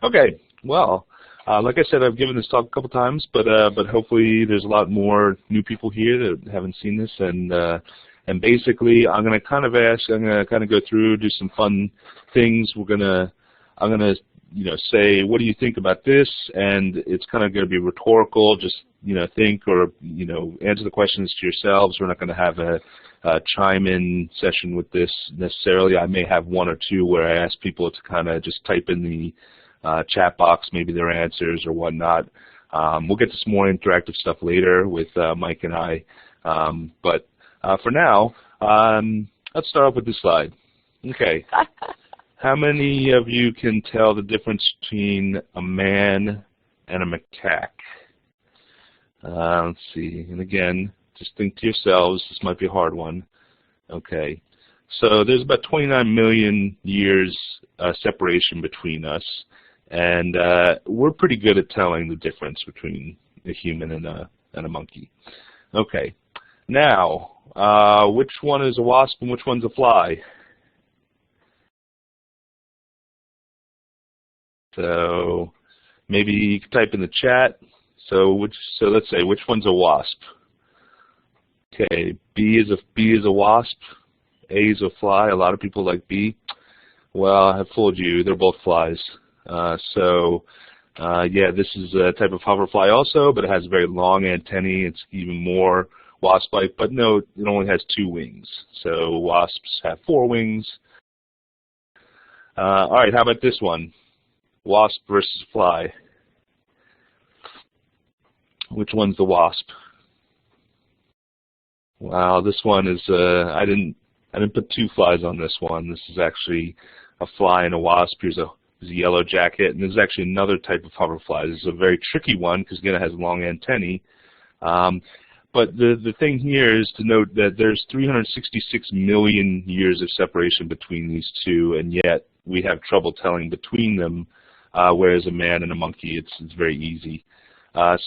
Okay, well, like I said, I've given this talk a couple times, but hopefully there's a lot more new people here that haven't seen this, and basically I'm going to kind of go through, do some fun things. I'm gonna say, what do you think about this? And it's kind of going to be rhetorical. Just think or answer the questions to yourselves. We're not going to have a chime-in session with this necessarily. I may have one or two where I ask people to kind of just type in the chat box, maybe their answers or whatnot. We'll get to some more interactive stuff later with Mike and I. But for now, let's start off with this slide. Okay. How many of you can tell the difference between a man and a macaque? Let's see. And again, just think to yourselves. This might be a hard one. Okay. So there's about 29 million years separation between us, and we're pretty good at telling the difference between a human and a monkey. Okay. Now, which one is a wasp and which one's a fly? So maybe you can type in the chat. So let's say, which one's a wasp? Okay, B is a wasp. A is a fly. A lot of people like B. Well, I have fooled you. They're both flies. Yeah, this is a type of hoverfly also, but it has very long antennae. It's even more wasp-like. But no, it only has 2 wings. So wasps have 4 wings. All right, how about this one? Wasp versus fly. Which one's the wasp? Wow, this one is I didn't put 2 flies on this one. This is actually a fly and a wasp. Here's a yellow jacket, and there's actually another type of hoverfly. This is a very tricky one because again it has long antennae. But the thing here is to note that there's 366 million years of separation between these two, and yet we have trouble telling between them. Whereas a man and a monkey, it's very easy.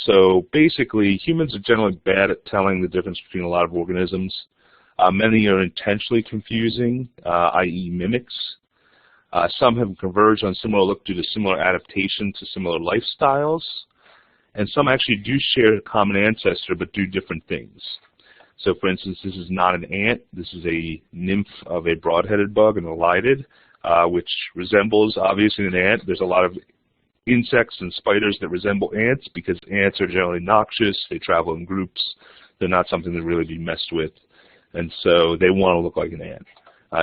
So basically, humans are generally bad at telling the difference between a lot of organisms. Many are intentionally confusing, i.e. mimics. Some have converged on similar look due to similar adaptation to similar lifestyles. And some actually do share a common ancestor but do different things. So for instance, this is not an ant. This is a nymph of a broad-headed bug, an elidid. Which resembles, obviously, an ant. There's a lot of insects and spiders that resemble ants because ants are generally noxious. They travel in groups. They're not something to really be messed with. And so they want to look like an ant,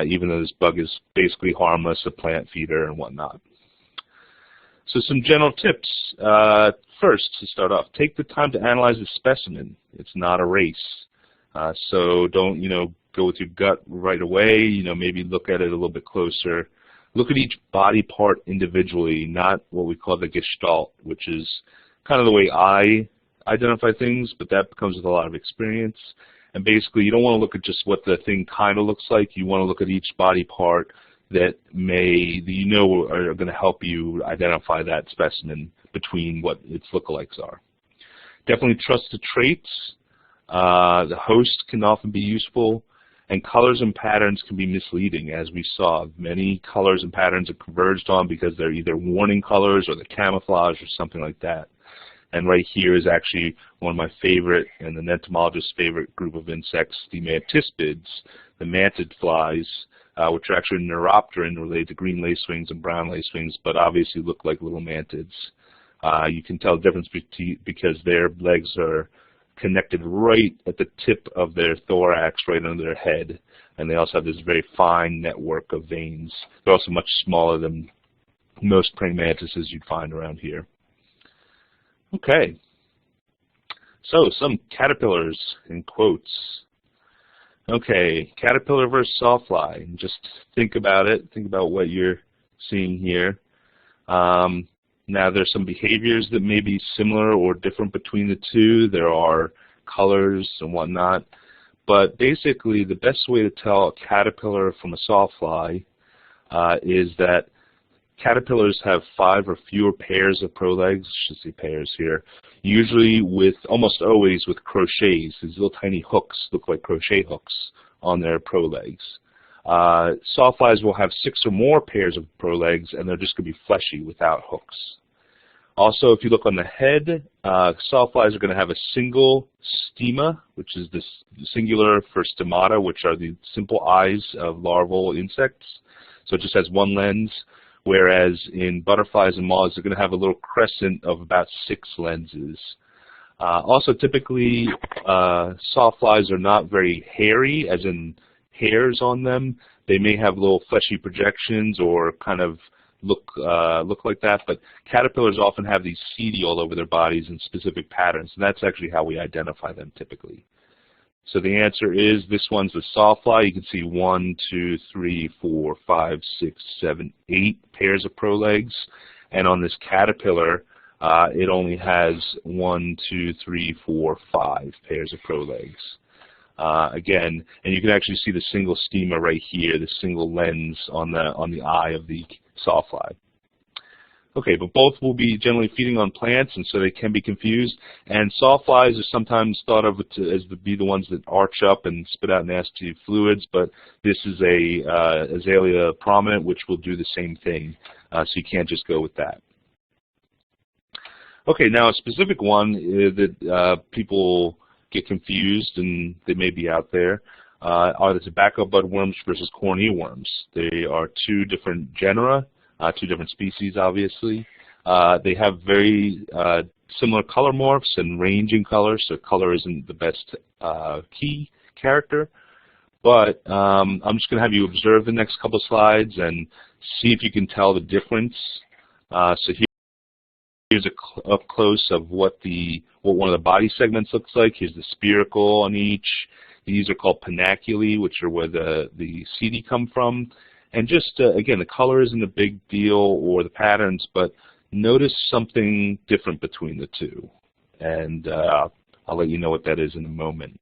even though this bug is basically harmless, a plant feeder and whatnot. So some general tips. First, to start off, take the time to analyze the specimen. It's not a race. So don't, go with your gut right away. Maybe look at it a little bit closer. Look at each body part individually, not what we call the gestalt, which is kind of the way I identify things, but that comes with a lot of experience. And basically, you don't want to look at just what the thing kind of looks like. You want to look at each body part that are going to help you identify that specimen between what its lookalikes are. Definitely trust the traits. The host can often be useful. And colors and patterns can be misleading, as we saw. Many colors and patterns are converged on because they're either warning colors or the camouflage or something like that. And right here is actually one of my favorite, and the entomologist's favorite group of insects, the mantispids, the mantid flies, which are actually neuropteran related to green lacewings and brown lacewings, but obviously look like little mantids. You can tell the difference because their legs are connected right at the tip of their thorax, right under their head. And they also have this very fine network of veins. They're also much smaller than most praying mantises you'd find around here. Okay. So, some caterpillars in quotes. Okay, caterpillar versus sawfly. Just think about it. Think about what you're seeing here. Now, there's some behaviors that may be similar or different between the two. There are colors and whatnot. But basically, the best way to tell a caterpillar from a sawfly is that caterpillars have 5 or fewer pairs of prolegs. I should say pairs here. Usually almost always with crochets. These little tiny hooks look like crochet hooks on their prolegs. Sawflies will have 6 or more pairs of prolegs, and they're just going to be fleshy without hooks. Also, if you look on the head, sawflies are going to have a single stema, which is the singular for stomata, which are the simple eyes of larval insects. So it just has one lens, whereas in butterflies and moths, they're going to have a little crescent of about 6 lenses. Also, typically, sawflies are not very hairy, as in hairs on them. They may have little fleshy projections or kind of look like that, but caterpillars often have these seedy all over their bodies in specific patterns, and that's actually how we identify them typically. So the answer is this one's the sawfly. You can see 1, 2, 3, 4, 5, 6, 7, 8 pairs of prolegs, and on this caterpillar, it only has 1, 2, 3, 4, 5 pairs of prolegs. Again, and you can actually see the single stema right here, the single lens on the eye of the sawfly. Okay, but both will be generally feeding on plants, and so they can be confused. And sawflies are sometimes thought of as be the ones that arch up and spit out nasty fluids, but this is a Azalea prominent, which will do the same thing. So you can't just go with that. Okay, now a specific one that people get confused, and they may be out there, are the tobacco budworms versus corn earworms. They are 2 different genera, 2 different species, obviously. They have very similar color morphs and ranging colors, so color isn't the best key character. But I'm just going to have you observe the next couple slides and see if you can tell the difference. So here's a up close of what one of the body segments looks like. Here's the spiracle on each. These are called pinaculi, which are where the seedy come from. And just, again, the color isn't a big deal or the patterns, but notice something different between the two. And I'll let you know what that is in a moment.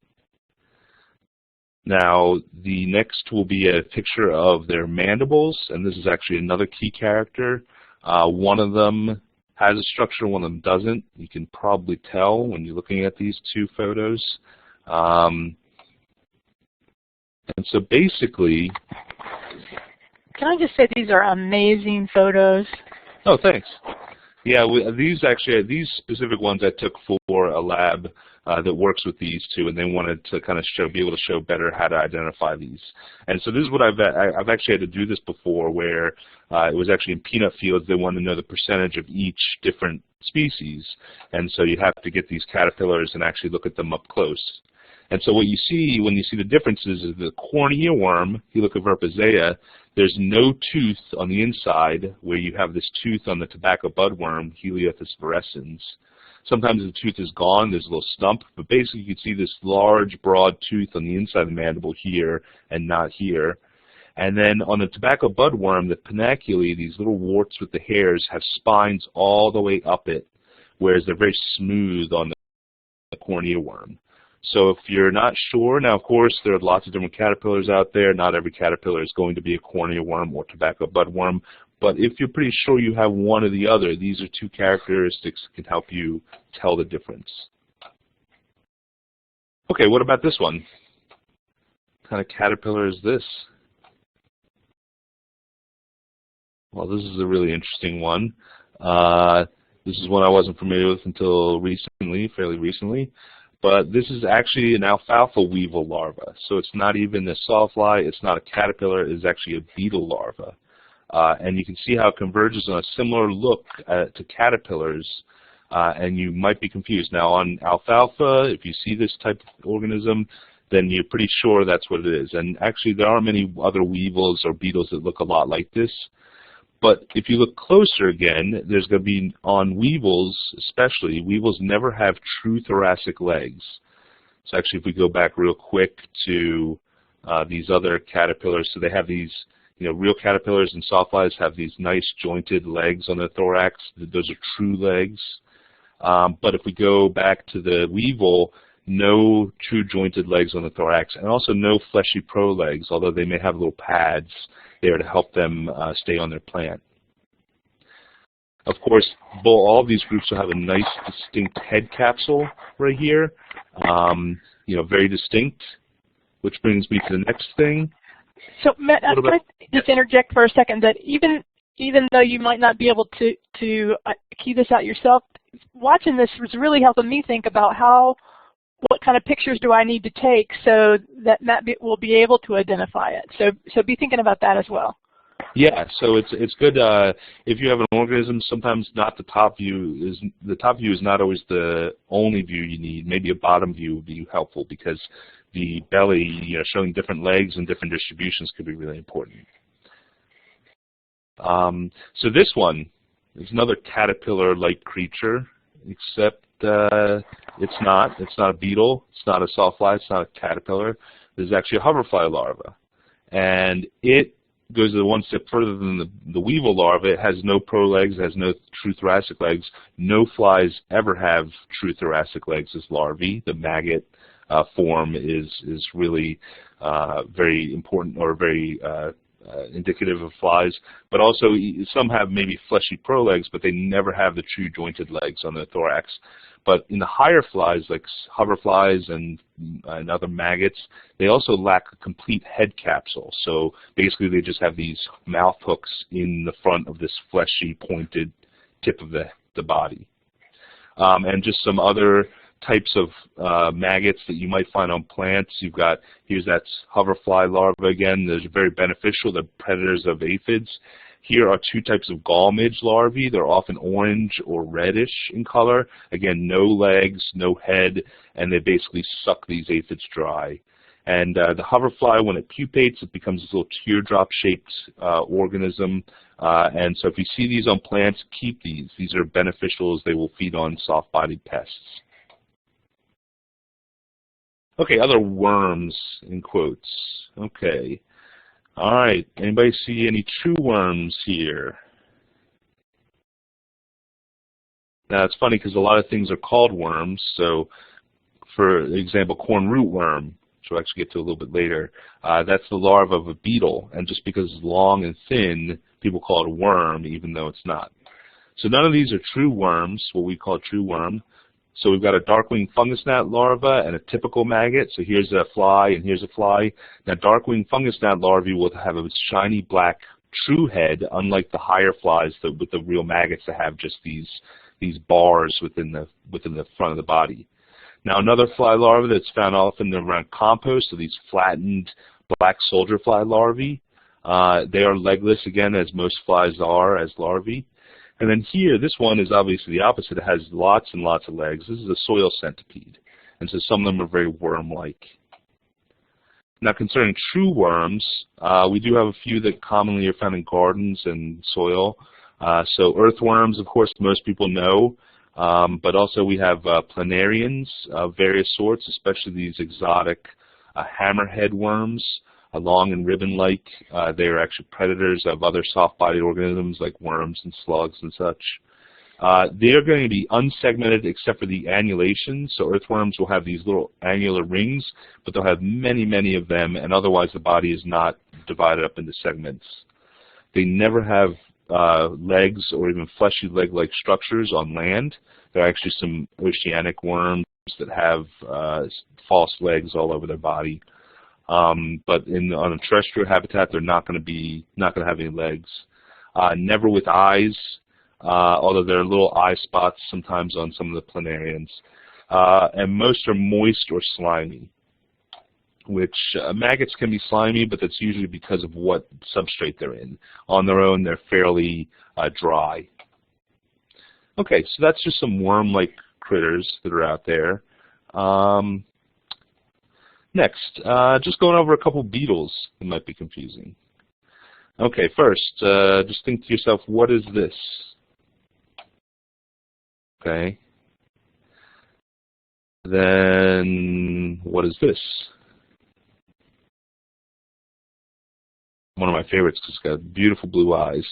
Now, the next will be a picture of their mandibles, and this is actually another key character. One of them has a structure, one of them doesn't. You can probably tell when you're looking at these 2 photos. And so basically... Can I just say these are amazing photos? Oh, thanks. Yeah, these specific ones I took for a lab that works with these 2, and they wanted to kind of be able to show better how to identify these. And so this is what I've actually had to do this before, where it was actually in peanut fields. They wanted to know the percentage of each different species, and so you have to get these caterpillars and actually look at them up close. And so what you see when you see the differences is the corn earworm, Helicoverpazea, there's no tooth on the inside where you have this tooth on the tobacco budworm, Helianthus virescens. Sometimes the tooth is gone, there's a little stump, but basically you can see this large, broad tooth on the inside of the mandible here and not here. And then on the tobacco budworm, the pinaculi, these little warts with the hairs, have spines all the way up it, whereas they're very smooth on the corn earworm. So if you're not sure, now of course there are lots of different caterpillars out there. Not every caterpillar is going to be a corn earworm or tobacco budworm. But if you're pretty sure you have one or the other, these are 2 characteristics that can help you tell the difference. Okay, what about this one? What kind of caterpillar is this? Well, this is a really interesting one. This is one I wasn't familiar with until recently, fairly recently. But this is actually an alfalfa weevil larva. So it's not even a sawfly, it's not a caterpillar, it's actually a beetle larva. And you can see how it converges on a similar look to caterpillars, and you might be confused. Now on alfalfa, if you see this type of organism, then you're pretty sure that's what it is. And actually there are many other weevils or beetles that look a lot like this. But if you look closer again, there's going to be, on weevils especially, weevils never have true thoracic legs. So actually if we go back real quick to these other caterpillars, so they have these, real caterpillars and sawflies have these nice jointed legs on their thorax. Those are true legs. But if we go back to the weevil, no true jointed legs on the thorax, and also no fleshy prolegs, although they may have little pads there to help them stay on their plant. Of course, all of these groups will have a nice distinct head capsule right here, very distinct, which brings me to the next thing. So, Matt, can I just interject for a second that even though you might not be able to key this out yourself, watching this was really helping me think about what kind of pictures do I need to take so that Matt will be able to identify it. So be thinking about that as well. Yeah, so it's good if you have an organism. Sometimes not the top view is not always the only view you need. Maybe a bottom view would be helpful because the belly, showing different legs and different distributions could be really important. So this one is another caterpillar-like creature, except it's not a beetle, it's not a sawfly, it's not a caterpillar. This is actually a hoverfly larva, and it goes one step further than the weevil larva. It has no prolegs, it has no true thoracic legs. No flies ever have true thoracic legs as larvae. The maggot form is really very important, or very indicative of flies, but also some have maybe fleshy prolegs, but they never have the true jointed legs on their thorax. But in the higher flies, like hoverflies and other maggots, they also lack a complete head capsule. So basically they just have these mouth hooks in the front of this fleshy, pointed tip of the body. And just some other types of maggots that you might find on plants. Here's that hoverfly larva again. Those are very beneficial. They're predators of aphids. Here are two types of gall midge larvae. They're often orange or reddish in color. Again, no legs, no head, and they basically suck these aphids dry. And the hoverfly, when it pupates, it becomes this little teardrop-shaped organism. And so if you see these on plants, keep these. These are beneficial as they will feed on soft-bodied pests. Okay, other worms, in quotes. Okay. All right, anybody see any true worms here? Now, it's funny because a lot of things are called worms. So, for example, corn rootworm, which we'll actually get to a little bit later, that's the larva of a beetle. And just because it's long and thin, people call it a worm, even though it's not. So none of these are true worms, what we call a true worm. So we've got a dark-winged fungus gnat larva and a typical maggot. So here's a fly and here's a fly. Now dark-winged fungus gnat larvae will have a shiny black true head, unlike the higher flies with the real maggots that have just these bars within the front of the body. Now another fly larva that's found often around compost are these flattened black soldier fly larvae. They are legless again, as most flies are as larvae. And then here, this one is obviously the opposite. It has lots and lots of legs. This is a soil centipede. And so some of them are very worm-like. Now concerning true worms, we do have a few that commonly are found in gardens and soil. So earthworms, of course, most people know. But also we have planarians of various sorts, especially these exotic hammerhead worms. Long and ribbon-like. They are actually predators of other soft-bodied organisms like worms and slugs and such. They are going to be unsegmented except for the annulation. So earthworms will have these little annular rings, but they'll have many, many of them, and otherwise the body is not divided up into segments. They never have legs or even fleshy leg-like structures on land. There are actually some oceanic worms that have false legs all over their body. But on a terrestrial habitat, they're not going to have any legs. Never with eyes, although there are little eye spots sometimes on some of the planarians. And most are moist or slimy, which maggots can be slimy, but that's usually because of what substrate they're in. On their own, they're fairly dry. Okay, so that's just some worm-like critters that are out there. Next, just going over a couple beetles that might be confusing. Okay, first, just think to yourself, what is this? Okay. Then, what is this? One of my favorites because it's got beautiful blue eyes.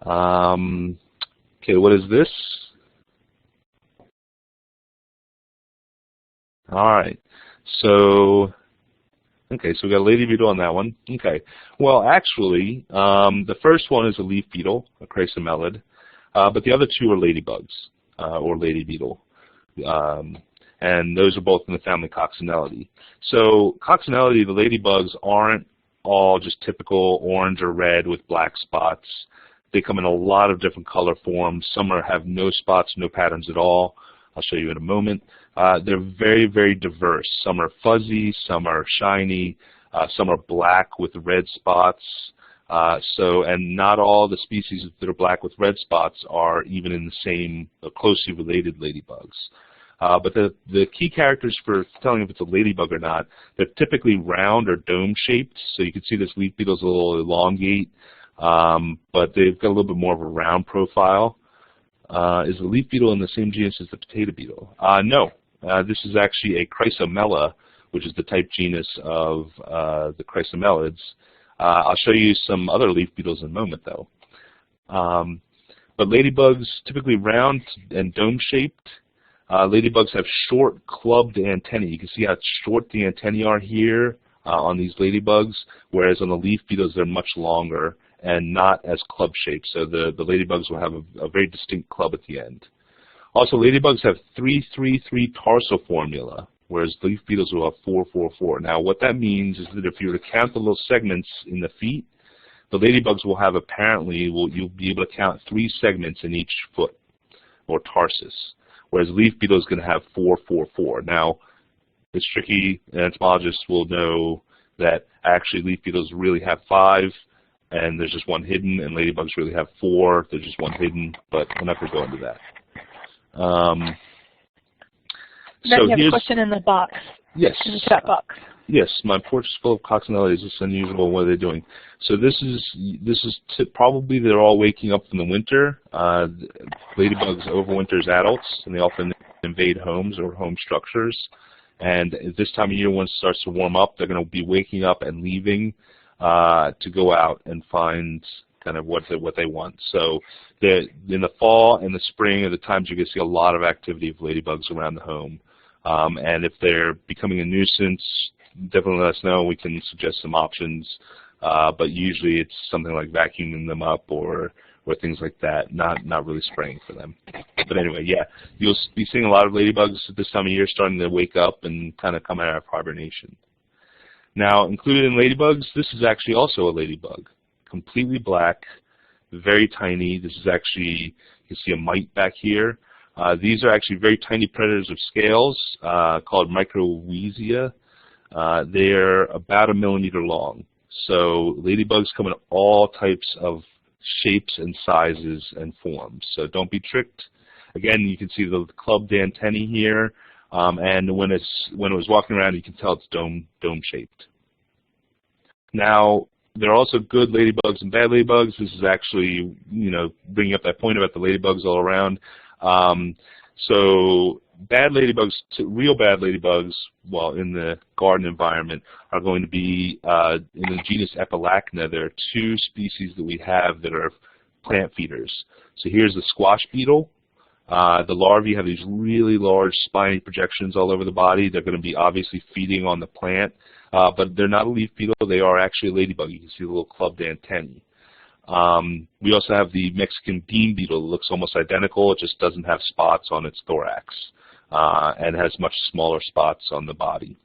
Okay, what is this? All right. So, okay, so we got a lady beetle on that one. Okay, well, actually, the first one is a leaf beetle, a chrysomelid, but the other two are ladybugs, or lady beetle, and those are both in the family Coccinellidae. So, Coccinellidae, the ladybugs, aren't all just typical orange or red with black spots. They come in a lot of different color forms. Some have no spots, no patterns at all. I'll show you in a moment. They're very, very diverse. Some are fuzzy, some are shiny, some are black with red spots. And not all the species that are black with red spots are even in the same closely related ladybugs. But the key characters for telling if it's a ladybug or not, they're typically round or dome-shaped. So you can see this leaf beetle is a little elongate, but they've got a little bit more of a round profile. Is the leaf beetle in the same genus as the potato beetle? No. This is actually a Chrysomela, which is the type genus of the chrysomelids. I'll show you some other leaf beetles in a moment, though. But ladybugs, typically round and dome-shaped. Ladybugs have short, clubbed antennae. You can see how short the antennae are here on these ladybugs, whereas on the leaf beetles they're much longer and not as club-shaped. So the ladybugs will have a very distinct club at the end. Also, ladybugs have 3-3-3 tarsal formula, whereas leaf beetles will have 4-4-4. Now, what that means is that if you were to count the little segments in the feet, the ladybugs will have you'll be able to count 3 segments in each foot or tarsus, whereas leaf beetle is going to have 4-4-4. Now, it's tricky, and entomologists will know that actually leaf beetles really have 5, and there's just 1 hidden, and ladybugs really have 4, there's just 1 hidden, but we're not going to go into that. You have a question in the box. Yes. In the chat box. Yes, my porch is full of coccinellas. It's unusual. What are they doing? So this is probably they're all waking up from the winter. Ladybugs overwinter as adults, and they often invade homes or home structures. And at this time of year, once it starts to warm up, they're going to be waking up and leaving to go out and find kind of what they want. So in the fall and the spring are the times you're going to see a lot of activity of ladybugs around the home. And if they're becoming a nuisance, definitely let us know. We can suggest some options. But usually it's something like vacuuming them up or things like that, not really spraying for them. But anyway, yeah, you'll be seeing a lot of ladybugs at this time of year starting to wake up and kind of come out of hibernation. Now, included in ladybugs, this is actually also a ladybug. Completely black, very tiny. This is actually, you can see a mite back here. These are actually very tiny predators of scales called microwesia. They're about 1 millimeter long. So ladybugs come in all types of shapes and sizes and forms. So don't be tricked. Again, you can see the clubbed antennae here, and when it was walking around, you can tell it's dome-shaped. Now, there are also good ladybugs and bad ladybugs. This is actually, bringing up that point about the ladybugs all around. So bad ladybugs, real bad ladybugs, well, in the garden environment, are going to be in the genus Epilachna. There are 2 species that we have that are plant feeders. So here's the squash beetle. The larvae have these really large spiny projections all over the body. They're going to be obviously feeding on the plant, but they're not a leaf beetle. They are actually a ladybug. You can see the little clubbed antennae. We also have the Mexican bean beetle. It looks almost identical. It just doesn't have spots on its thorax and has much smaller spots on the body.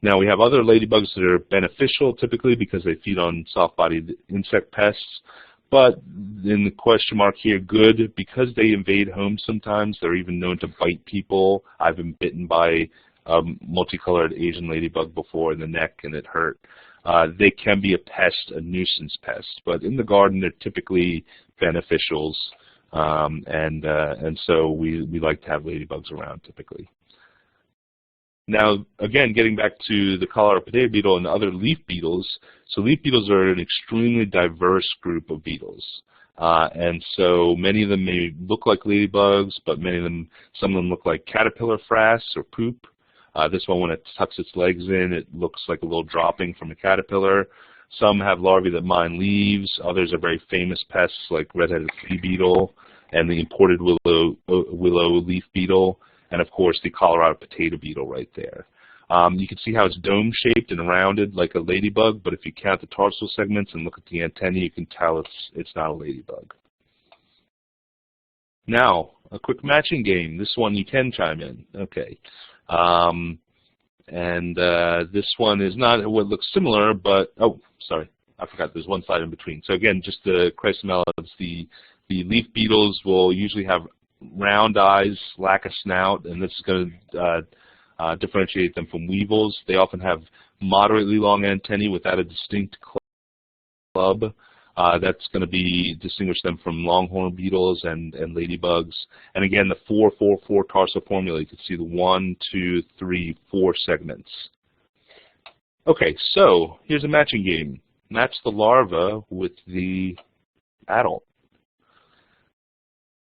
Now, we have other ladybugs that are beneficial typically because they feed on soft-bodied insect pests. But in the question mark here, good, because they invade homes sometimes. They're even known to bite people. I've been bitten by a multicolored Asian ladybug before in the neck, and it hurt. They can be a pest, a nuisance pest, but in the garden they're typically beneficials, and so we like to have ladybugs around typically. Now, again, getting back to the Colorado potato beetle and other leaf beetles, so leaf beetles are an extremely diverse group of beetles. And so many of them may look like ladybugs, but some of them look like caterpillar frass or poop. This one, when it tucks its legs in, it looks like a little dropping from a caterpillar. Some have larvae that mine leaves. Others are very famous pests like red-headed flea beetle and the imported willow leaf beetle, and of course the Colorado potato beetle right there. You can see how it's dome-shaped and rounded like a ladybug, but if you count the tarsal segments and look at the antennae, you can tell it's not a ladybug. Now, a quick matching game. This one you can chime in. Okay. And this one is not what looks similar, but, oh, sorry, I forgot there's one slide in between. So again, just the chrysomelids, the leaf beetles will usually have round eyes, lack a snout, and this is going to differentiate them from weevils. They often have moderately long antennae without a distinct club. That's going to distinguish them from longhorn beetles and ladybugs. And again, the 4-4-4 tarsal formula, you can see the 1, 2, 3, 4 segments. Okay, so here's a matching game. Match the larva with the adult.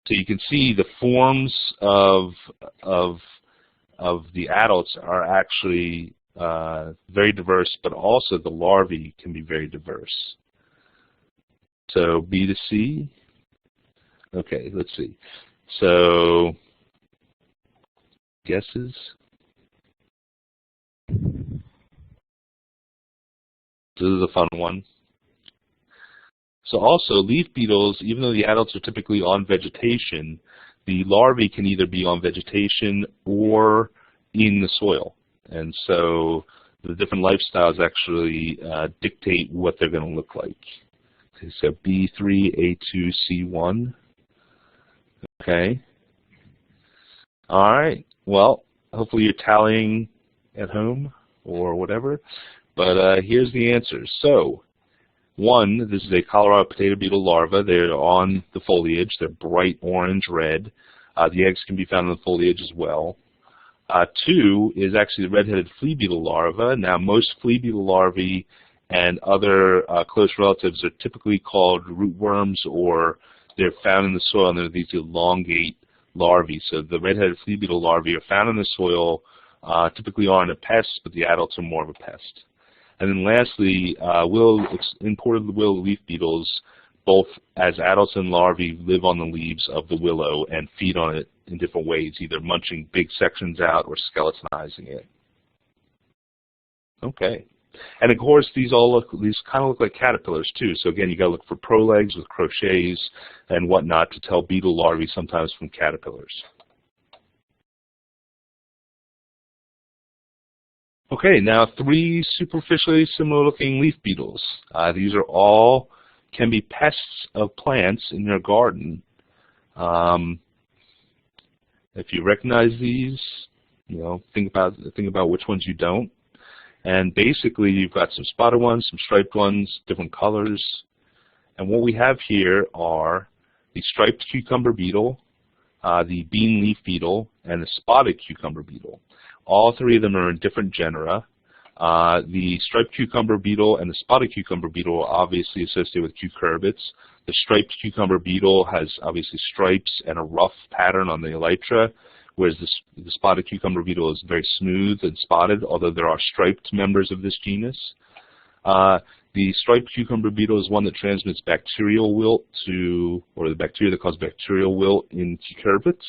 So you can see the forms of the adults are actually very diverse, but also the larvae can be very diverse. So B to C. Okay, let's see. So guesses? This is a fun one. So also, leaf beetles, even though the adults are typically on vegetation, the larvae can either be on vegetation or in the soil. And so the different lifestyles actually dictate what they're going to look like. Okay, so B3, A2, C1. Okay. All right. Well, hopefully you're tallying at home or whatever. But here's the answers. So, 1, this is a Colorado potato beetle larva. They're on the foliage. They're bright orange red. The eggs can be found in the foliage as well. 2 is actually the red-headed flea beetle larva. Now, most flea beetle larvae and other close relatives are typically called rootworms, or they're found in the soil, and they're these elongate larvae. So the red-headed flea beetle larvae are found in the soil, typically aren't a pest, but the adults are more of a pest. And then lastly, imported willow leaf beetles, both as adults and larvae, live on the leaves of the willow and feed on it in different ways, either munching big sections out or skeletonizing it. Okay. And of course, these kind of look like caterpillars too. So again, you got to look for prolegs with crochets and whatnot to tell beetle larvae sometimes from caterpillars. Okay, now 3 superficially similar-looking leaf beetles. These are all can be pests of plants in your garden. If you recognize these, you know, think about which ones you don't. And basically, you've got some spotted ones, some striped ones, different colors. And what we have here are the striped cucumber beetle, the bean leaf beetle, and the spotted cucumber beetle. All 3 of them are in different genera. The striped cucumber beetle and the spotted cucumber beetle are obviously associated with cucurbits. The striped cucumber beetle has obviously stripes and a rough pattern on the elytra, whereas the spotted cucumber beetle is very smooth and spotted, although there are striped members of this genus. The striped cucumber beetle is one that transmits bacterial wilt or the bacteria that cause bacterial wilt in cucurbits.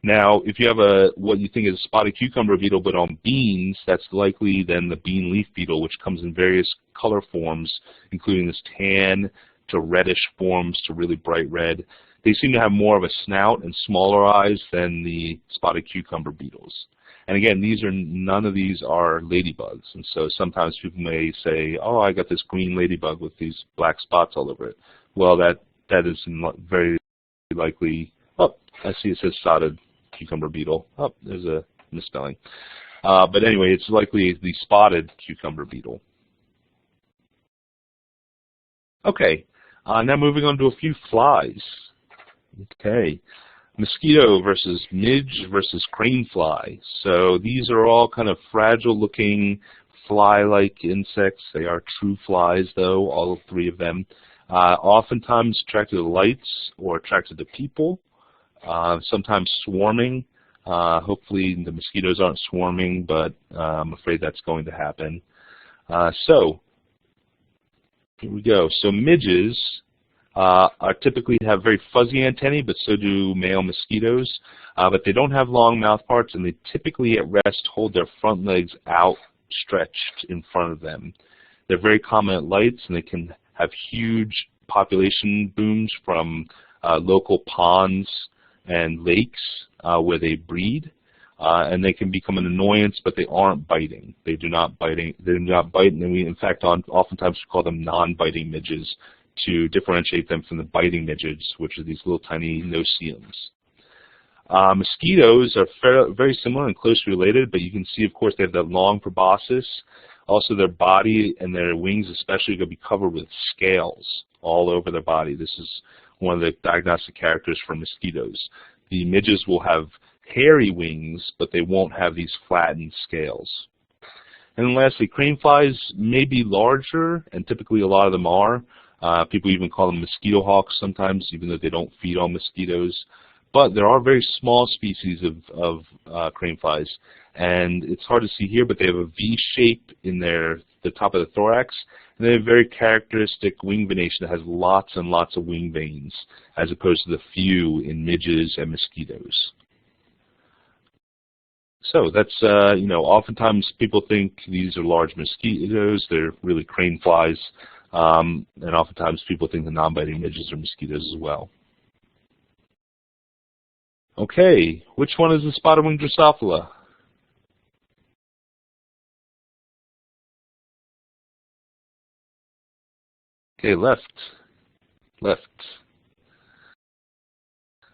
Now, if you have what you think is a spotted cucumber beetle but on beans, that's likely then the bean leaf beetle, which comes in various color forms, including this tan to reddish forms to really bright red. They seem to have more of a snout and smaller eyes than the spotted cucumber beetles. And again, none of these are ladybugs. And so sometimes people may say, oh, I got this green ladybug with these black spots all over it. Well, that is very likely, oh, I see it says spotted cucumber beetle. Oh, there's a misspelling. But anyway, it's likely the spotted cucumber beetle. Okay, now moving on to a few flies. Okay, mosquito versus midge versus crane fly. So these are all kind of fragile-looking fly-like insects. They are true flies, though, all 3 of them. Oftentimes attracted to lights or attracted to people. Sometimes swarming. Hopefully the mosquitoes aren't swarming, but I'm afraid that's going to happen. So here we go. So midges are typically have very fuzzy antennae, but so do male mosquitoes. But they don't have long mouth parts, and they typically at rest hold their front legs outstretched in front of them. They're very common at lights, and they can have huge population booms from local ponds and lakes where they breed. and they can become an annoyance, but they aren't biting. They do not biting. They do not bite, and we, in fact, oftentimes we call them non-biting midges to differentiate them from the biting midges, which are these little tiny no-see-ums. Mosquitoes are very similar and closely related, but you can see, of course, they have that long proboscis. Also, their body and their wings especially are going to be covered with scales all over their body. This is one of the diagnostic characters for mosquitoes. The midges will have hairy wings, but they won't have these flattened scales. And then lastly, crane flies may be larger, and typically a lot of them are. People even call them mosquito hawks sometimes, even though they don't feed on mosquitoes. But there are very small species of crane flies, and it's hard to see here, but they have a V shape in the top of the thorax, and they have very characteristic wing venation that has lots and lots of wing veins, as opposed to the few in midges and mosquitoes. So that's, oftentimes people think these are large mosquitoes. They're really crane flies, and oftentimes people think the non-biting midges are mosquitoes as well. Okay, which one is the spotted-winged Drosophila? Okay, left.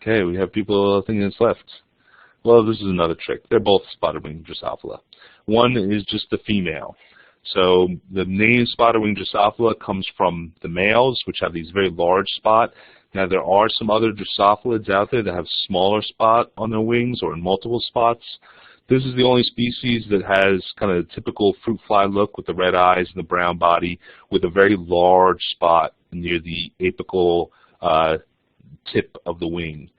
Okay, we have people thinking it's left. Well, this is another trick. They're both spotted-winged Drosophila. One is just the female. So the name spotted-winged Drosophila comes from the males, which have these very large spots. Now, there are some other Drosophilids out there that have smaller spot on their wings or in multiple spots. This is the only species that has kind of a typical fruit fly look with the red eyes and the brown body with a very large spot near the apical tip of the wing.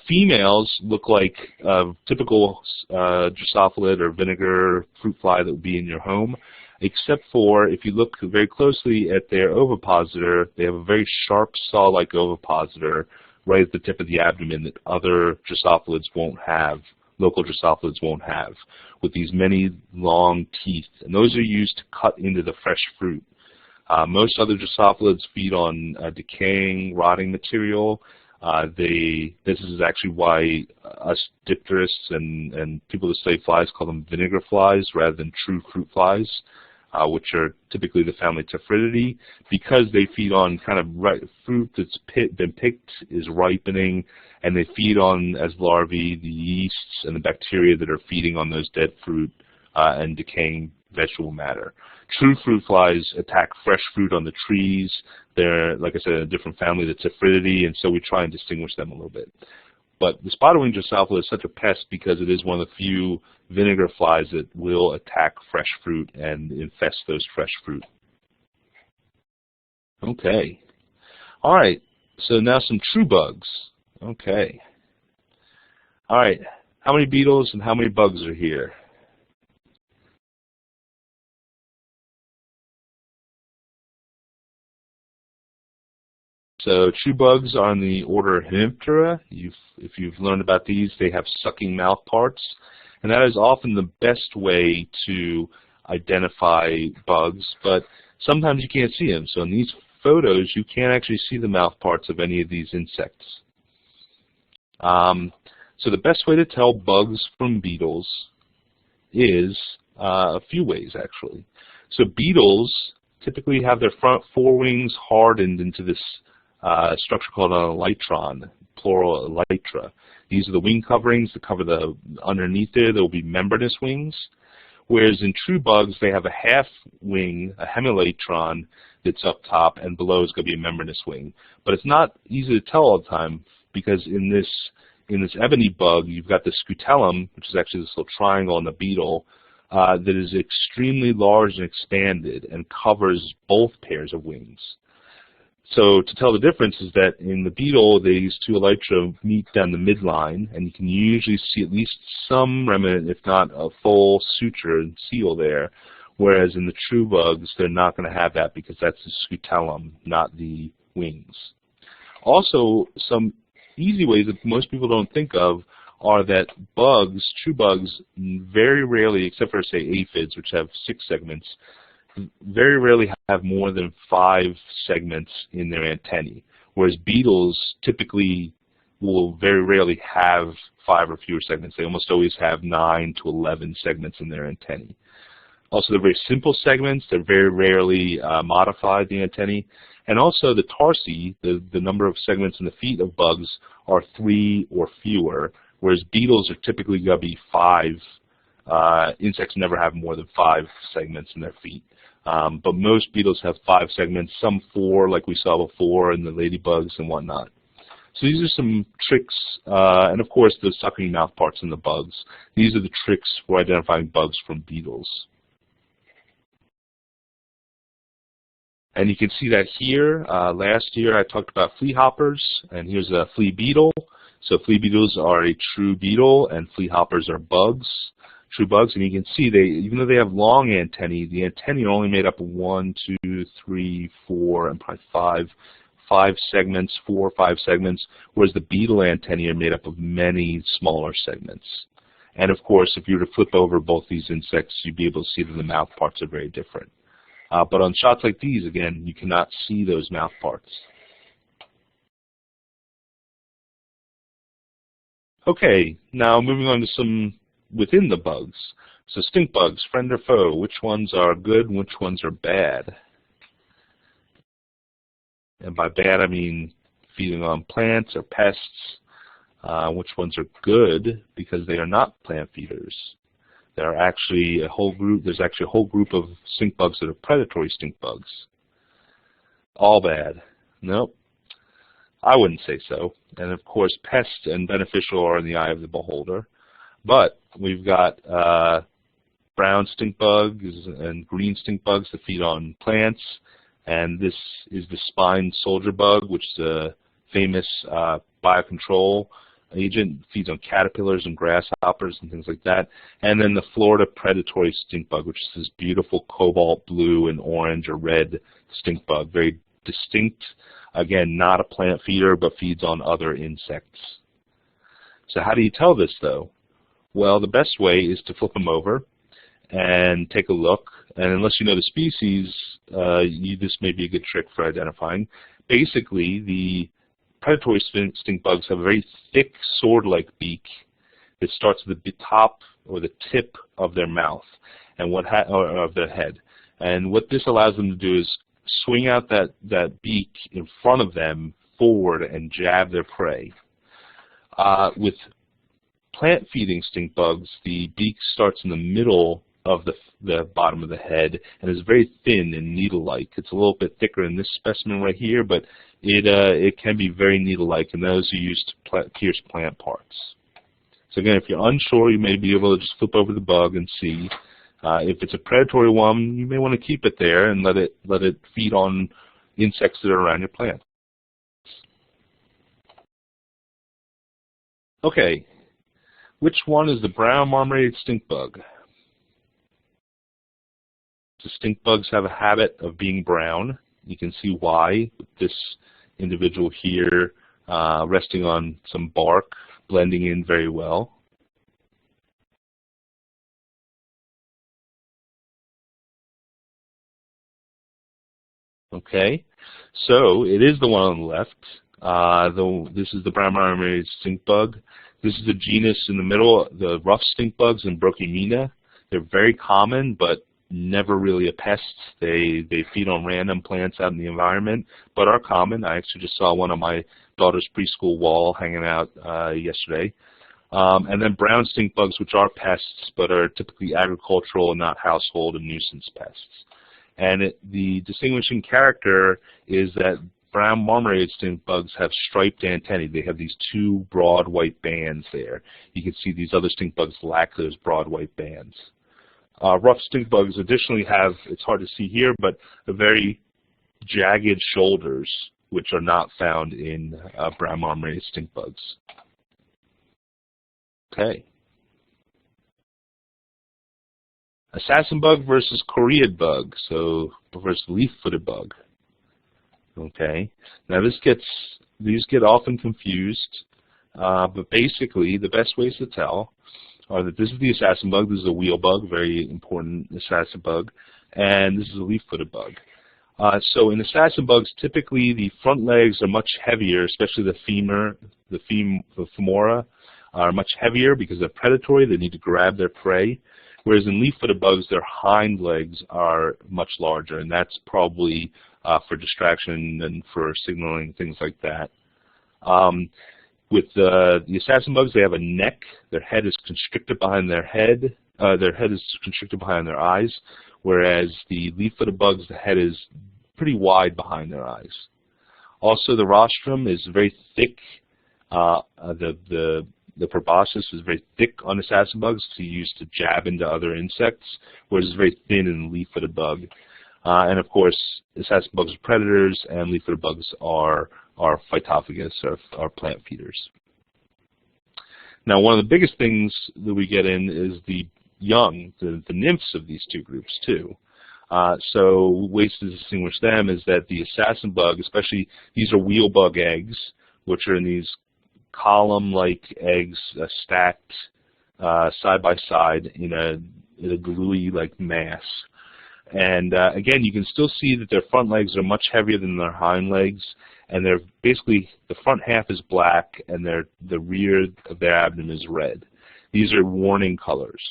Females look like a typical Drosophilid or vinegar fruit fly that would be in your home, except for if you look very closely at their ovipositor, they have a very sharp saw-like ovipositor right at the tip of the abdomen that other Drosophilids won't have, local Drosophilids won't have, with these many long teeth. And those are used to cut into the fresh fruit. Most other Drosophilids feed on decaying, rotting material. This is actually why us dipterists and people that study flies call them vinegar flies rather than true fruit flies, which are typically the family Tephrididae, because they feed on kind of fruit that's been picked, is ripening, and they feed on, as larvae, the yeasts and the bacteria that are feeding on those dead fruit and decaying vegetable matter. True fruit flies attack fresh fruit on the trees. They're, like I said, a different family, the Tephrididae, and so we try and distinguish them a little bit. But the spotted-winged Drosophila is such a pest because it is one of the few vinegar flies that will attack fresh fruit and infest those fresh fruit. Okay. All right. So now some true bugs. Okay. All right. How many beetles and how many bugs are here? So true bugs are in the order Hemiptera. If you've learned about these, they have sucking mouth parts, and that is often the best way to identify bugs, but sometimes you can't see them. So in these photos, you can't actually see the mouth parts of any of these insects. So the best way to tell bugs from beetles is a few ways, actually. So beetles typically have their front forewings hardened into this structure called an elytron, plural elytra. These are the wing coverings that cover the underneath there. There will be membranous wings. Whereas in true bugs, they have a half wing, a hemielytron that's up top, and below is going to be a membranous wing. But it's not easy to tell all the time because in this ebony bug, you've got the scutellum, which is actually this little triangle on the beetle, that is extremely large and expanded and covers both pairs of wings. So to tell the difference is that in the beetle, these two elytra meet down the midline, and you can usually see at least some remnant, if not a full suture and seal there, whereas in the true bugs, they're not going to have that because that's the scutellum, not the wings. Also, some easy ways that most people don't think of are that bugs, true bugs, very rarely, except for, say, aphids, which have 6 segments, very rarely have more than 5 segments in their antennae, whereas beetles typically will very rarely have 5 or fewer segments. They almost always have 9 to 11 segments in their antennae. Also, they're very simple segments. They're very rarely modified, the antennae. And also the tarsi, the number of segments in the feet of bugs, are 3 or fewer, whereas beetles are typically going to be 5. Insects never have more than 5 segments in their feet. But most beetles have 5 segments, some 4 like we saw before in the ladybugs and whatnot. So these are some tricks, and of course the sucking mouth parts in the bugs. These are the tricks for identifying bugs from beetles. And you can see that here. Last year I talked about flea hoppers, and here's a flea beetle. So flea beetles are a true beetle, and flea hoppers are bugs, true bugs. And you can see even though they have long antennae, the antennae are only made up of 1, 2, 3, 4, and probably 5 segments, 4 or 5 segments, whereas the beetle antennae are made up of many smaller segments. And of course, if you were to flip over both these insects, you'd be able to see that the mouth parts are very different. But on shots like these, again, you cannot see those mouth parts. Okay, now moving on to some within the bugs. So stink bugs, friend or foe, which ones are good and which ones are bad? And by bad, I mean feeding on plants or pests. Which ones are good because they are not plant feeders. There are actually a whole group. There's actually a whole group of stink bugs that are predatory stink bugs. All bad? Nope. I wouldn't say so. And of course, pests and beneficial are in the eye of the beholder. But we've got brown stink bugs and green stink bugs that feed on plants. And this is the spine soldier bug, which is a famous biocontrol agent, feeds on caterpillars and grasshoppers and things like that. And then the Florida predatory stink bug, which is this beautiful cobalt blue and orange or red stink bug, very distinct. Again, not a plant feeder, but feeds on other insects. So how do you tell this, though? Well, the best way is to flip them over and take a look. And unless you know the species, this may be a good trick for identifying. Basically, the predatory stink bugs have a very thick sword-like beak that starts at the top or the tip of their mouth and or of their head. And what this allows them to do is swing out that beak in front of them forward and jab their prey. With plant-feeding stink bugs, the beak starts in the middle of the bottom of the head and is very thin and needle-like. It's a little bit thicker in this specimen right here, but it can be very needle-like, and those are used to pierce plant parts. So again, if you're unsure, you may be able to just flip over the bug and see. If it's a predatory one, you may want to keep it there and let it feed on insects that are around your plant. Okay, which one is the brown marmorated stink bug? The stink bugs have a habit of being brown. You can see why with this individual here resting on some bark, blending in very well. Okay, so it is the one on the left. This is the brown marmorated stink bug. This is the genus in the middle, the rough stink bugs in Brochymina. They're very common, but never really a pest. They feed on random plants out in the environment, but are common. I actually just saw one on my daughter's preschool wall hanging out yesterday. And then brown stink bugs, which are pests, but are typically agricultural and not household and nuisance pests. And the distinguishing character is that brown marmorated stink bugs have striped antennae. They have these 2 broad white bands there. You can see these other stink bugs lack those broad white bands. Rough stink bugs additionally have, it's hard to see here, but a very jagged shoulders, which are not found in brown marmorated stink bugs. Okay. Assassin bug versus Koreid bug, so versus leaf-footed bug. Okay. Now these get often confused, but basically the best ways to tell are that this is the assassin bug. This is a wheel bug, very important assassin bug, and this is a leaf-footed bug. So in assassin bugs, typically the front legs are much heavier, especially the femur, the femora are much heavier because they're predatory. They need to grab their prey. Whereas in leaf-footed bugs, their hind legs are much larger, and that's probably for distraction and for signaling, things like that. With the assassin bugs, they have a neck. Their head is constricted behind their head. Their head is constricted behind their eyes, whereas the leaf-footed bugs, the head is pretty wide behind their eyes. Also, the rostrum is very thick. The proboscis is very thick on assassin bugs to use to jab into other insects, whereas it's very thin in the leaf-footed bug. And of course, assassin bugs are predators, and leaf-footed bugs are phytophagous, or plant feeders. Now, one of the biggest things that we get in is the young, the nymphs of these two groups too. So ways to distinguish them is that the assassin bug, especially, these are wheel bug eggs, which are in these column-like eggs stacked side by side in a gluey-like mass. And again, you can still see that their front legs are much heavier than their hind legs, and they're basically, the front half is black, and the rear of their abdomen is red. These are warning colors.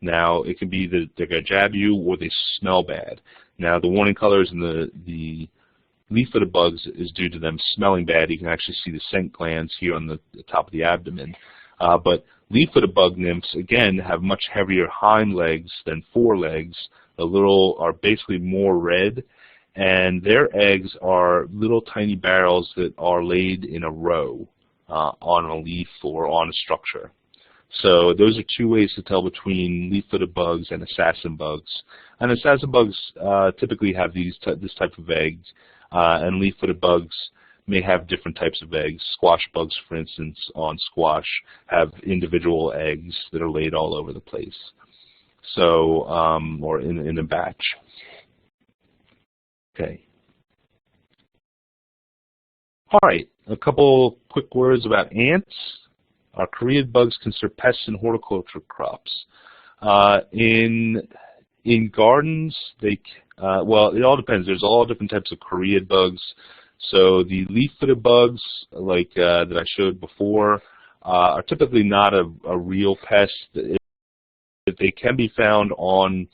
Now, it can be that they're going to jab you, or they smell bad. Now, the warning colors in the leaf-footed bugs is due to them smelling bad. You can actually see the scent glands here on the top of the abdomen. But leaf-footed bug nymphs, again, have much heavier hind legs than forelegs. Are basically more red, and their eggs are little tiny barrels that are laid in a row on a leaf or on a structure. So those are two ways to tell between leaf-footed bugs and assassin bugs. And assassin bugs typically have this type of eggs, and leaf-footed bugs may have different types of eggs. Squash bugs, for instance, on squash have individual eggs that are laid all over the place. So, or in a batch. Okay. All right, a couple quick words about ants. Coreid bugs consider pests in horticulture crops. In gardens, well, it all depends. There's all different types of coreid bugs. So the leaf-footed bugs, like that I showed before, are typically not a real pest. They can be found on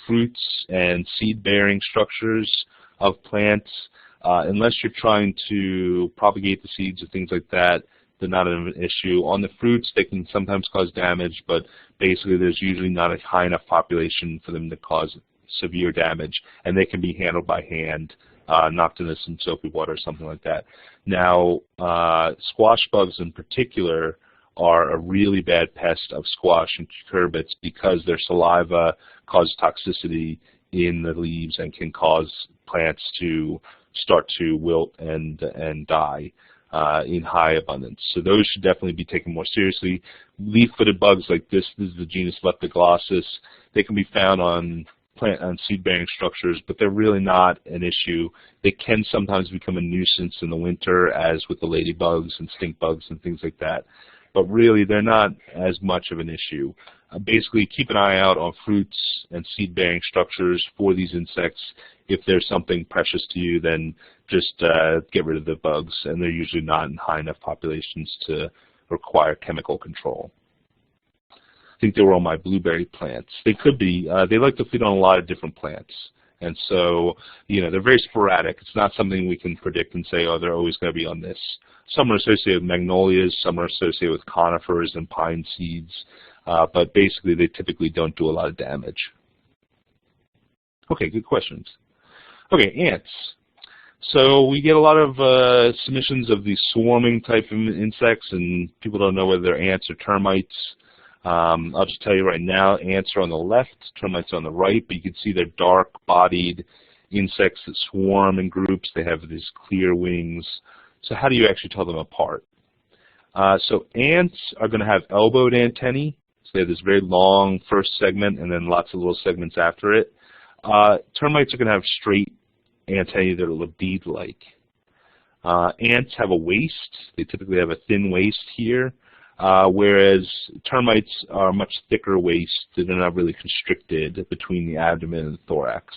fruits and seed-bearing structures of plants. Unless you're trying to propagate the seeds or things like that, they're not an issue. On the fruits, they can sometimes cause damage, but basically there's usually not a high enough population for them to cause severe damage, and they can be handled by hand, knocked into some soapy water or something like that. Now, squash bugs in particular are a really bad pest of squash and cucurbits because their saliva causes toxicity in the leaves and can cause plants to start to wilt and die in high abundance. So those should definitely be taken more seriously. Leaf-footed bugs like this is the genus Leptoglossus. They can be found on seed-bearing structures, but they're really not an issue. They can sometimes become a nuisance in the winter, as with the ladybugs and stink bugs and things like that. But really, they're not as much of an issue. Basically, keep an eye out on fruits and seed-bearing structures for these insects. If there's something precious to you, then just get rid of the bugs, and they're usually not in high enough populations to require chemical control. I think they were on my blueberry plants. They could be. They like to feed on a lot of different plants. And so, they're very sporadic. It's not something we can predict and say, oh, they're always going to be on this. Some are associated with magnolias, some are associated with conifers and pine seeds, but basically they typically don't do a lot of damage. Okay, good questions. Okay, ants. So we get a lot of submissions of these swarming type of insects, and people don't know whether they're ants or termites. I'll just tell you right now, ants are on the left, termites are on the right, but you can see they're dark-bodied insects that swarm in groups. They have these clear wings. So how do you actually tell them apart? So ants are going to have elbowed antennae. So they have this very long first segment and then lots of little segments after it. Termites are going to have straight antennae that are bead-like. Ants have a waist. They typically have a thin waist here. Whereas termites are much thicker waist. They're not really constricted between the abdomen and the thorax.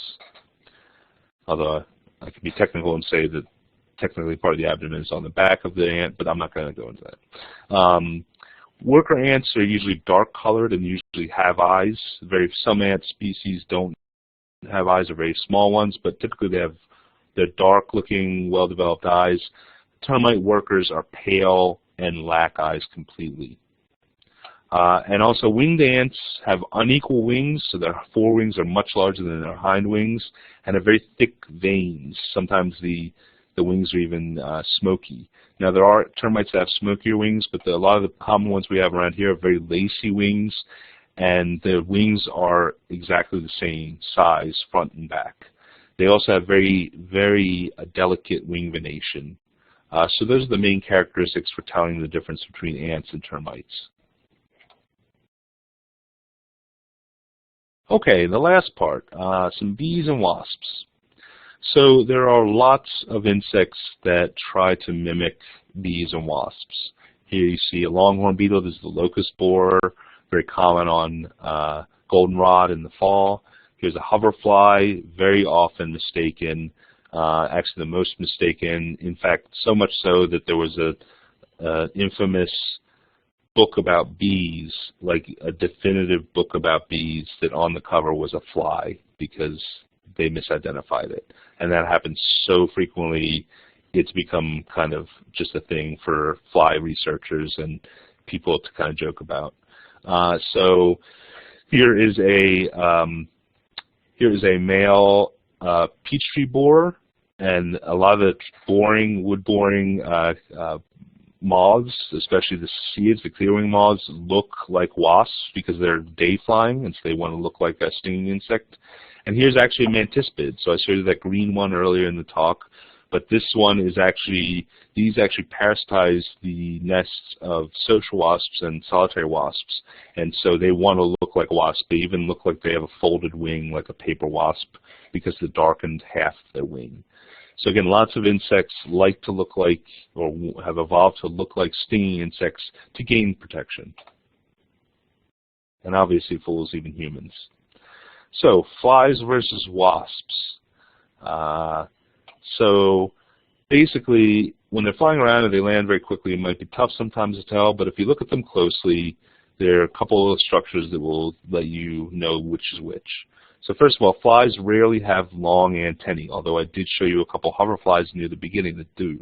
Although I can be technical and say that technically part of the abdomen is on the back of the ant, but I'm not going to go into that. Worker ants are usually dark colored and usually have eyes. Some ant species don't have eyes, or very small ones, but typically they're dark looking, well developed eyes. Termite workers are pale and lack eyes completely. And also winged ants have unequal wings, so their forewings are much larger than their hind wings, and have very thick veins. Sometimes the wings are even smoky. Now there are termites that have smokier wings, but a lot of the common ones we have around here are very lacy wings, and the wings are exactly the same size, front and back. They also have very, very delicate wing venation. So those are the main characteristics for telling the difference between ants and termites. Okay, the last part, some bees and wasps. So there are lots of insects that try to mimic bees and wasps. Here you see a longhorn beetle. This is the locust borer, very common on goldenrod in the fall. Here's a hoverfly, very often mistaken, actually the most mistaken. In fact, so much so that there was a infamous book about bees, like a definitive book about bees, that on the cover was a fly because they misidentified it. And that happens so frequently, it's become kind of just a thing for fly researchers and people to kind of joke about. So here is a male peach tree borer, and a lot of the wood boring moths, especially the seeds, the clearwing moths, look like wasps because they're day flying, and so they want to look like a stinging insect. And here's actually a mantispid. So I showed you that green one earlier in the talk, but this one is actually, these actually parasitize the nests of social wasps and solitary wasps, and so they want to look like wasps. They even look like they have a folded wing like a paper wasp because of the darkened half of their wing. So again, lots of insects like to look like, or have evolved to look like stinging insects to gain protection. And obviously fools even humans. So flies versus wasps. So basically, when they're flying around and they land very quickly, it might be tough sometimes to tell, but if you look at them closely, there are a couple of structures that will let you know which is which. So first of all, flies rarely have long antennae, although I did show you a couple hoverflies near the beginning that do.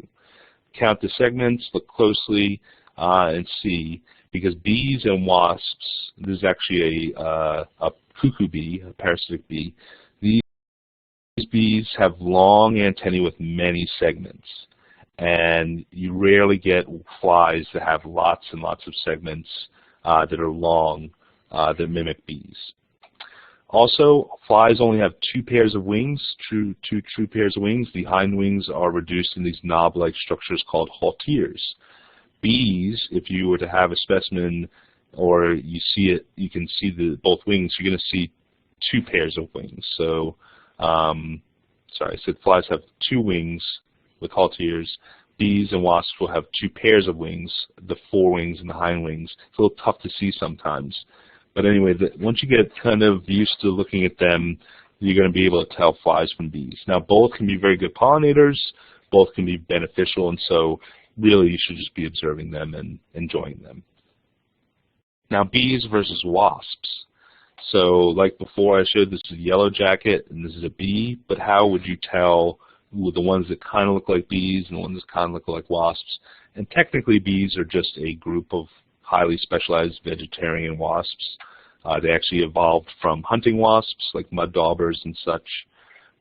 Count the segments, look closely, and see, because bees and wasps, this is actually a cuckoo bee, a parasitic bee, these bees have long antennae with many segments, and you rarely get flies that have lots and lots of segments that are long that mimic bees. Also, flies only have two pairs of wings, two true pairs of wings. The hind wings are reduced in these knob-like structures called halteres. Bees, if you were to have a specimen, or you see it, you can see both wings, you're going to see two pairs of wings. So, sorry, I said flies have two wings with halteres. Bees and wasps will have two pairs of wings, the forewings and the hind wings. It's a little tough to see sometimes. But anyway, once you get kind of used to looking at them, you're going to be able to tell flies from bees. Now, both can be very good pollinators, both can be beneficial, and so really you should just be observing them and enjoying them. Now, bees versus wasps. So like before, I showed this is a yellow jacket and this is a bee, but how would you tell the ones that kind of look like bees and the ones that kind of look like wasps? And technically, bees are just a group of highly specialized vegetarian wasps. They actually evolved from hunting wasps like mud daubers and such,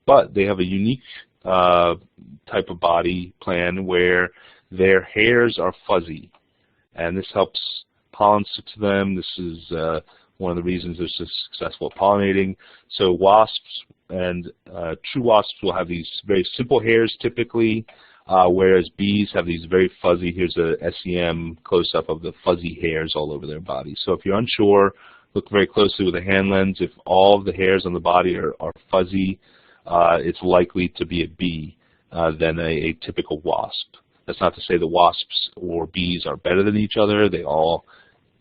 but they have a unique type of body plan where their hairs are fuzzy, and this helps pollen stick to them. This is one of the reasons they're so successful at pollinating. So wasps and true wasps will have these very simple hairs typically, whereas bees have these very fuzzy, here's a SEM close-up of the fuzzy hairs all over their body. So if you're unsure, look very closely with a hand lens. If all of the hairs on the body are fuzzy, it's likely to be a bee than a typical wasp. That's not to say that wasps or bees are better than each other. They all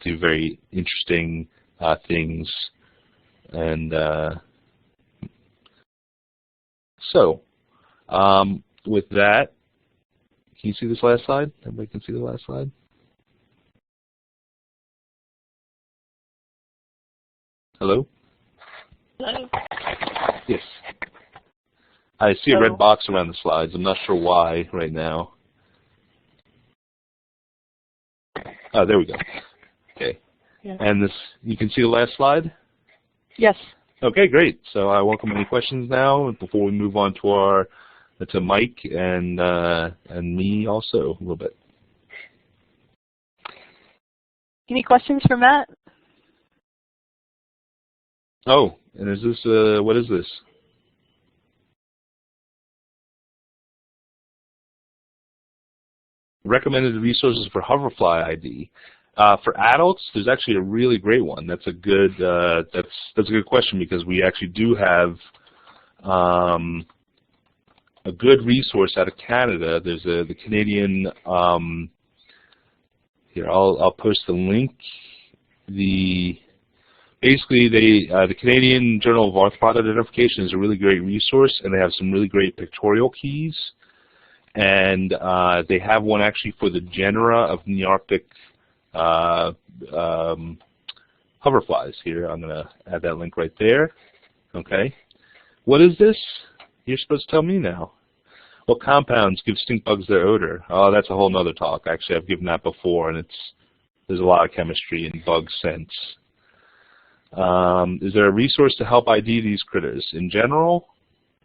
do very interesting things. And With that, can you see this last slide? Everybody can see the last slide? Hello? Hello? Yes. I see a red box around the slides. I'm not sure why right now. Oh, there we go. Okay. Yeah. And this, you can see the last slide? Yes. Okay, great. So I welcome any questions now before we move on to Mike and me also a little bit. Any questions for Matt? Oh, and is this what is this? Recommended resources for hoverfly ID. For adults, there's actually a really great one. That's a good that's a good question because we actually do have a good resource out of Canada. There's the Canadian. Here, I'll post the link. Basically, the Canadian Journal of Arthropod Identification is a really great resource, and they have some really great pictorial keys. And they have one actually for the genera of Nearctic hoverflies. Here, I'm going to add that link right there. Okay. What is this? You're supposed to tell me now. What compounds give stink bugs their odor? Oh, that's a whole nother talk. Actually, I've given that before, and there's a lot of chemistry in bug scents. Is there a resource to help ID these critters? In general,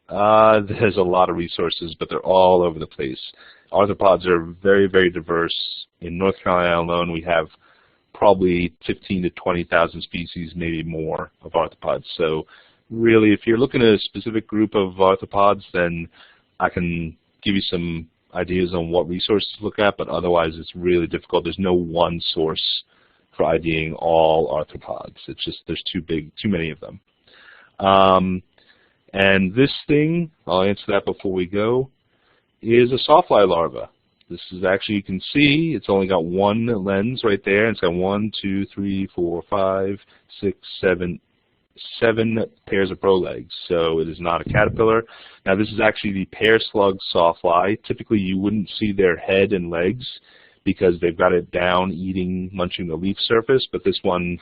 there's a lot of resources, but they're all over the place. Arthropods are very, very diverse. In North Carolina alone, we have probably 15 to 20,000 species, maybe more, of arthropods. So really, if you're looking at a specific group of arthropods, then I can give you some ideas on what resources to look at, but otherwise it's really difficult. There's no one source for IDing all arthropods. It's just there's too many of them. And this thing, I'll answer that before we go, is a sawfly larva. This is actually, you can see, it's only got one lens right there. It's got 1, 2, 3, 4, 5, 6, 7 pairs of prolegs. So it is not a caterpillar. Now this is actually the pear slug sawfly. Typically you wouldn't see their head and legs because they've got it down munching the leaf surface, but this one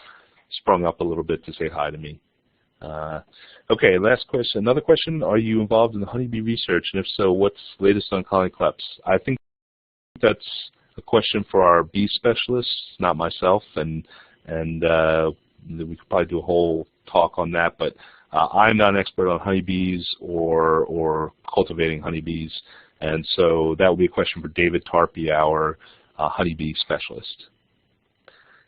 sprung up a little bit to say hi to me. Okay, last question. Another question, are you involved in the honeybee research? And if so, what's latest on colony collapse? I think that's a question for our bee specialists, not myself, and we could probably do a whole talk on that, but I'm not an expert on honeybees or cultivating honeybees, and so that would be a question for David Tarpey, our honeybee specialist.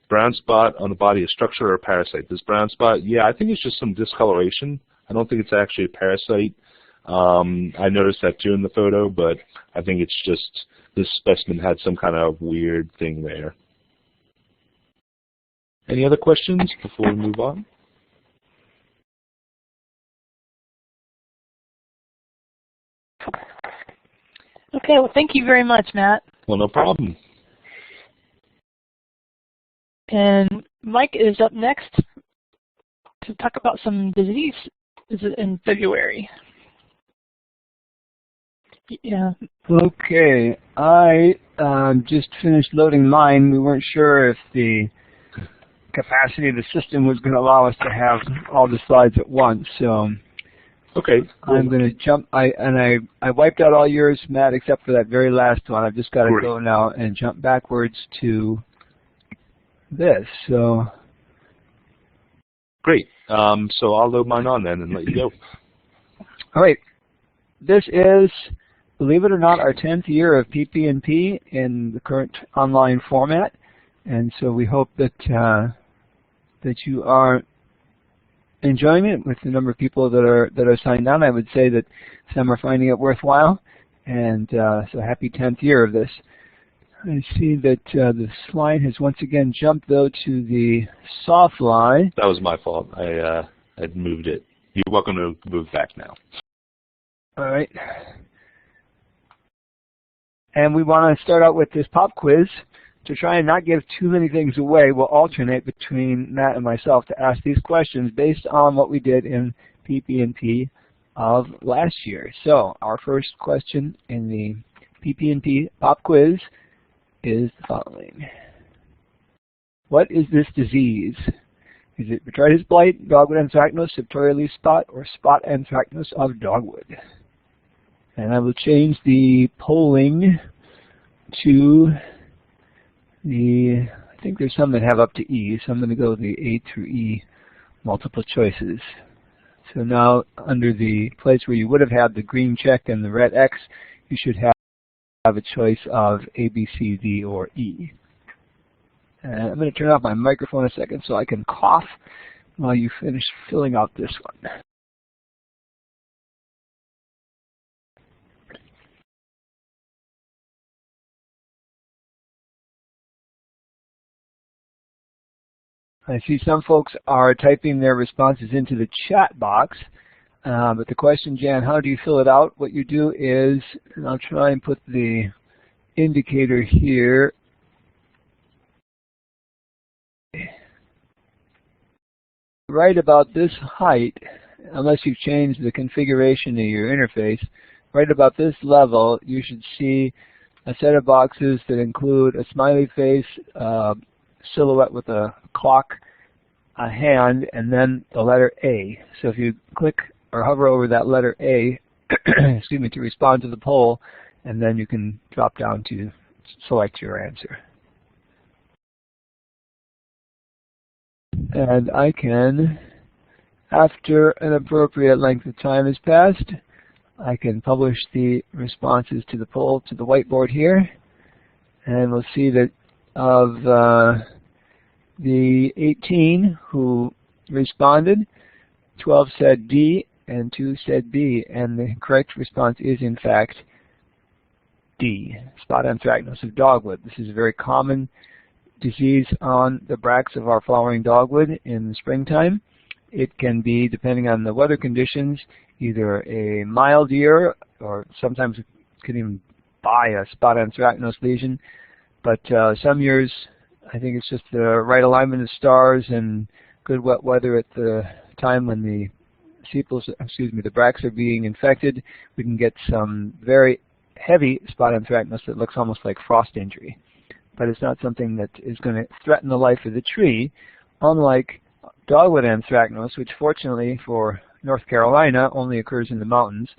Brown spot on the body, a structure or a parasite? This brown spot, yeah, I think it's just some discoloration. I don't think it's actually a parasite. I noticed that too in the photo, but I think it's just this specimen had some kind of weird thing there. Any other questions before we move on? Okay, well, thank you very much, Matt. Well, no problem. And Mike is up next to talk about some disease in February. Yeah. Okay, I just finished loading mine. We weren't sure if the capacity of the system was going to allow us to have all the slides at once. So okay, I'm going to jump. I wiped out all yours, Matt, except for that very last one. I've just got to go now and jump backwards to this. So great. So I'll load mine on then and let you go. All right. This is, believe it or not, our 10th year of PPP in the current online format, and so we hope that that you are enjoying it with the number of people that are signed on. I would say that some are finding it worthwhile, and so happy 10th year of this. I see that the slide has once again jumped though to the sawfly. That was my fault. I'd moved it. You're welcome to move back now. All right. And we want to start out with this pop quiz. To try and not give too many things away, we'll alternate between Matt and myself to ask these questions based on what we did in PP&P of last year. So our first question in the PP&P pop quiz is the following. What is this disease? Is it botrytis blight, dogwood anthracnose, septoria leaf spot, or spot anthracnose of dogwood? And I will change the polling to the, I think there's some that have up to E, so I'm going to go with the A through E multiple choices. So now under the place where you would have had the green check and the red X, you should have a choice of A, B, C, D, or E. And I'm going to turn off my microphone a second so I can cough while you finish filling out this one. I see some folks are typing their responses into the chat box, but the question, Jan, how do you fill it out? What you do is, and I'll try and put the indicator here. Right about this height, unless you've changed the configuration of your interface, right about this level, you should see a set of boxes that include a smiley face, silhouette with a clock, a hand, and then the letter A. So if you click or hover over that letter A, excuse me, to respond to the poll, and then you can drop down to select your answer. And I can, after an appropriate length of time has passed, I can publish the responses to the poll to the whiteboard here, and we'll see that of the 18 who responded, 12 said D and 2 said B, and the correct response is in fact D, spot anthracnose of dogwood. This is a very common disease on the bracts of our flowering dogwood in the springtime. It can be, depending on the weather conditions, either a mild year, or sometimes it can even buy a spot anthracnose lesion, but some years I think it's just the right alignment of stars and good wet weather at the time when the sepals, excuse me, the bracts are being infected. We can get some very heavy spot anthracnose that looks almost like frost injury. But it's not something that is going to threaten the life of the tree, unlike dogwood anthracnose, which fortunately for North Carolina only occurs in the mountains.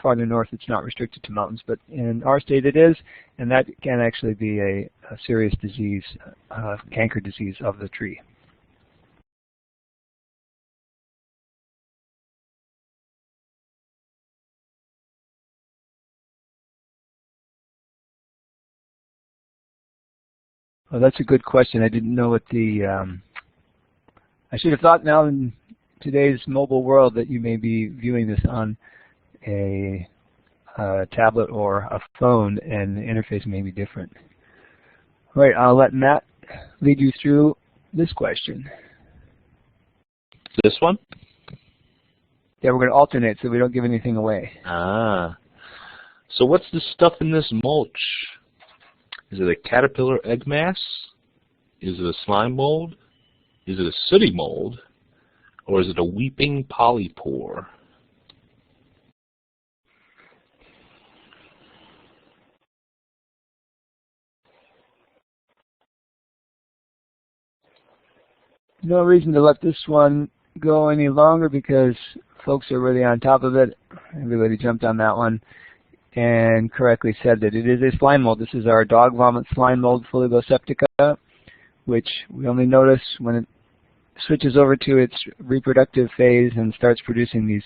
Farther north it's not restricted to mountains, but in our state it is, and that can actually be a serious disease, canker disease of the tree. Well, that's a good question. I didn't know what the, I should have thought now in today's mobile world that you may be viewing this on a tablet or a phone, and the interface may be different. All right, I'll let Matt lead you through this question. This one? Yeah, we're going to alternate so we don't give anything away. Ah. So what's the stuff in this mulch? Is it a caterpillar egg mass? Is it a slime mold? Is it a sooty mold? Or is it a weeping polypore? No reason to let this one go any longer because folks are really on top of it. Everybody jumped on that one and correctly said that it is a slime mold. This is our dog vomit slime mold, Fuligo septica, which we only notice when it switches over to its reproductive phase and starts producing these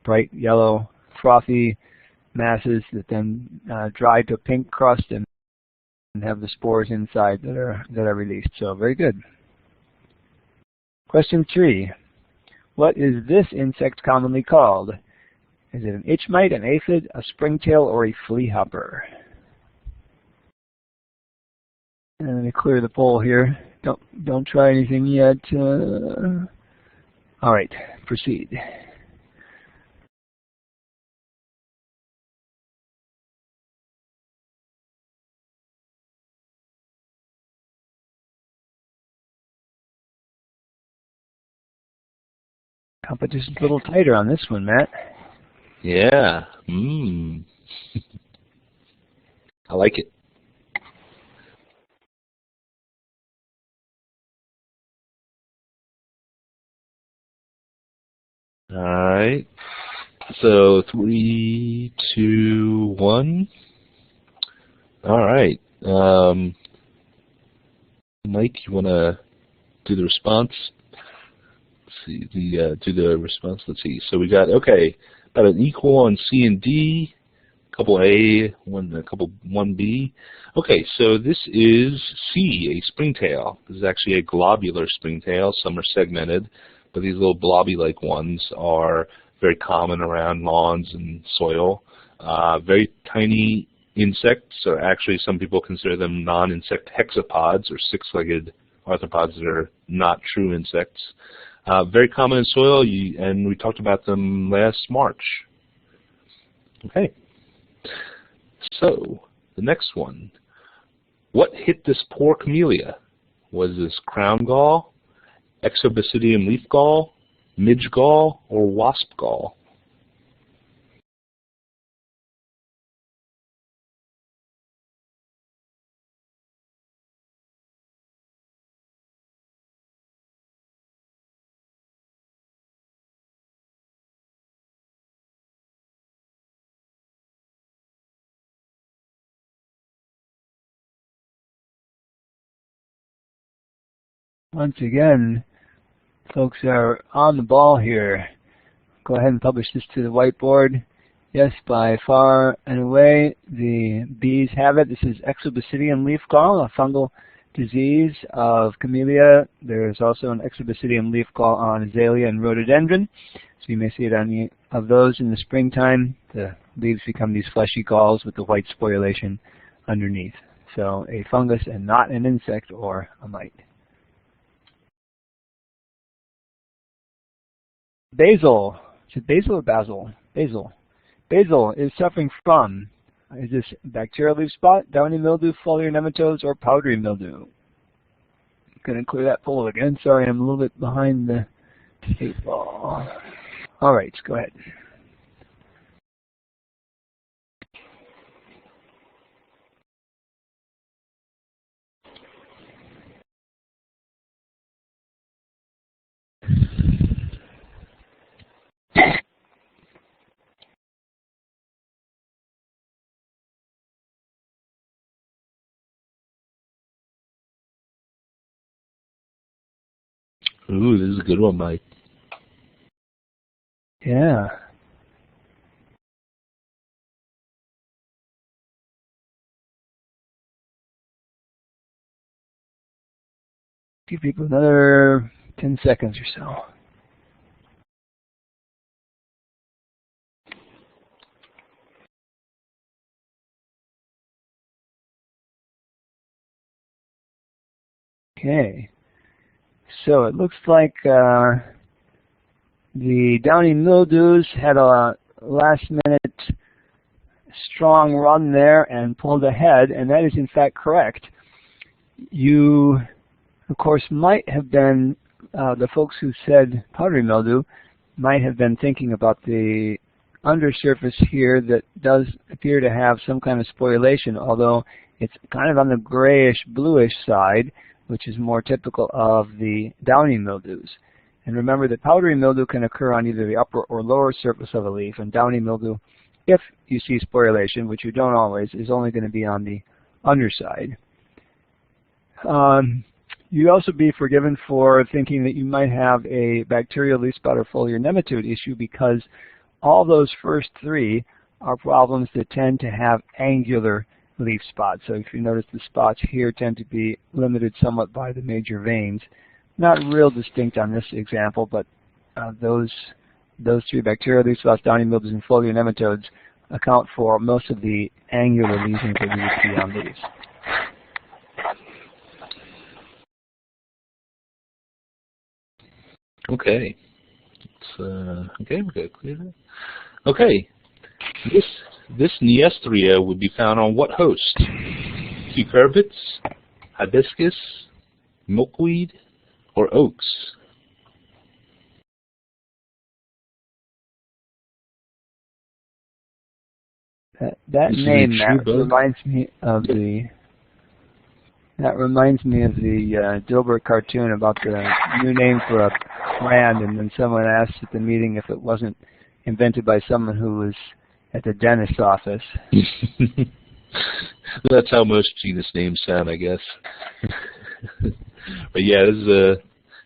bright yellow frothy masses that then dry to pink crust and have the spores inside that are released. So very good. Question 3. What is this insect commonly called? Is it an itch mite, an aphid, a springtail, or a flea hopper? And let me clear the poll here. Don't try anything yet. All right, proceed. Competition's a little tighter on this one, Matt. Yeah. Mmm. I like it. All right. So 3, 2, 1. All right. Mike, you want to do the response? Let's see. Do the response. Let's see. So we got about an equal on C and D. Couple A, a couple 1B. Okay, so this is C, a springtail. This is actually a globular springtail. Some are segmented, but these little blobby-like ones are very common around lawns and soil. Very tiny insects, or actually some people consider them non-insect hexapods, or six-legged arthropods that are not true insects. Very common in soil, and we talked about them last March. Okay. So, the next one. What hit this poor camellia? Was this crown gall, Exobasidium leaf gall, midge gall, or wasp gall? Once again, folks are on the ball here. Go ahead and publish this to the whiteboard. Yes, by far and away, the bees have it. This is Exobasidium leaf gall, a fungal disease of camellia. There's also an Exobasidium leaf gall on azalea and rhododendron. So you may see it on any of those in the springtime. The leaves become these fleshy galls with the white sporulation underneath. So a fungus and not an insect or a mite. Basil. Is it basil or basil? Basil. Basil is suffering from, is this bacterial leaf spot, downy mildew, foliar nematodes, or powdery mildew? I'm going to clear that poll again. Sorry, I'm a little bit behind the 8 ball. All right, go ahead. Ooh, this is a good one, Mike. Yeah. Give people another 10 seconds or so. Okay. So it looks like the downy mildews had a last-minute strong run there and pulled ahead, and that is in fact correct. You, of course, might have been, the folks who said powdery mildew might have been thinking about the undersurface here that does appear to have some kind of sporulation, although it's kind of on the grayish-bluish side, which is more typical of the downy mildews. And remember that powdery mildew can occur on either the upper or lower surface of a leaf, and downy mildew, if you see sporulation, which you don't always, is only going to be on the underside. You'd also be forgiven for thinking that you might have a bacterial leaf spot or foliar nematode issue, because all those first three are problems that tend to have angular leaf spots. So if you notice, the spots here tend to be limited somewhat by the major veins. Not real distinct on this example, but those three, bacterial leaf spots, downy mildews, and foliar nematodes, account for most of the angular lesions that we would see on leaves. Okay. Okay, we got clear that. Okay. This Neastria would be found on what host? Cucurbits, hibiscus, milkweed, or oaks? That name reminds me of the Dilbert cartoon about the new name for a brand, and then someone asked at the meeting if it wasn't invented by someone who was at the dentist's office. That's how most genus names sound, I guess. But yeah, this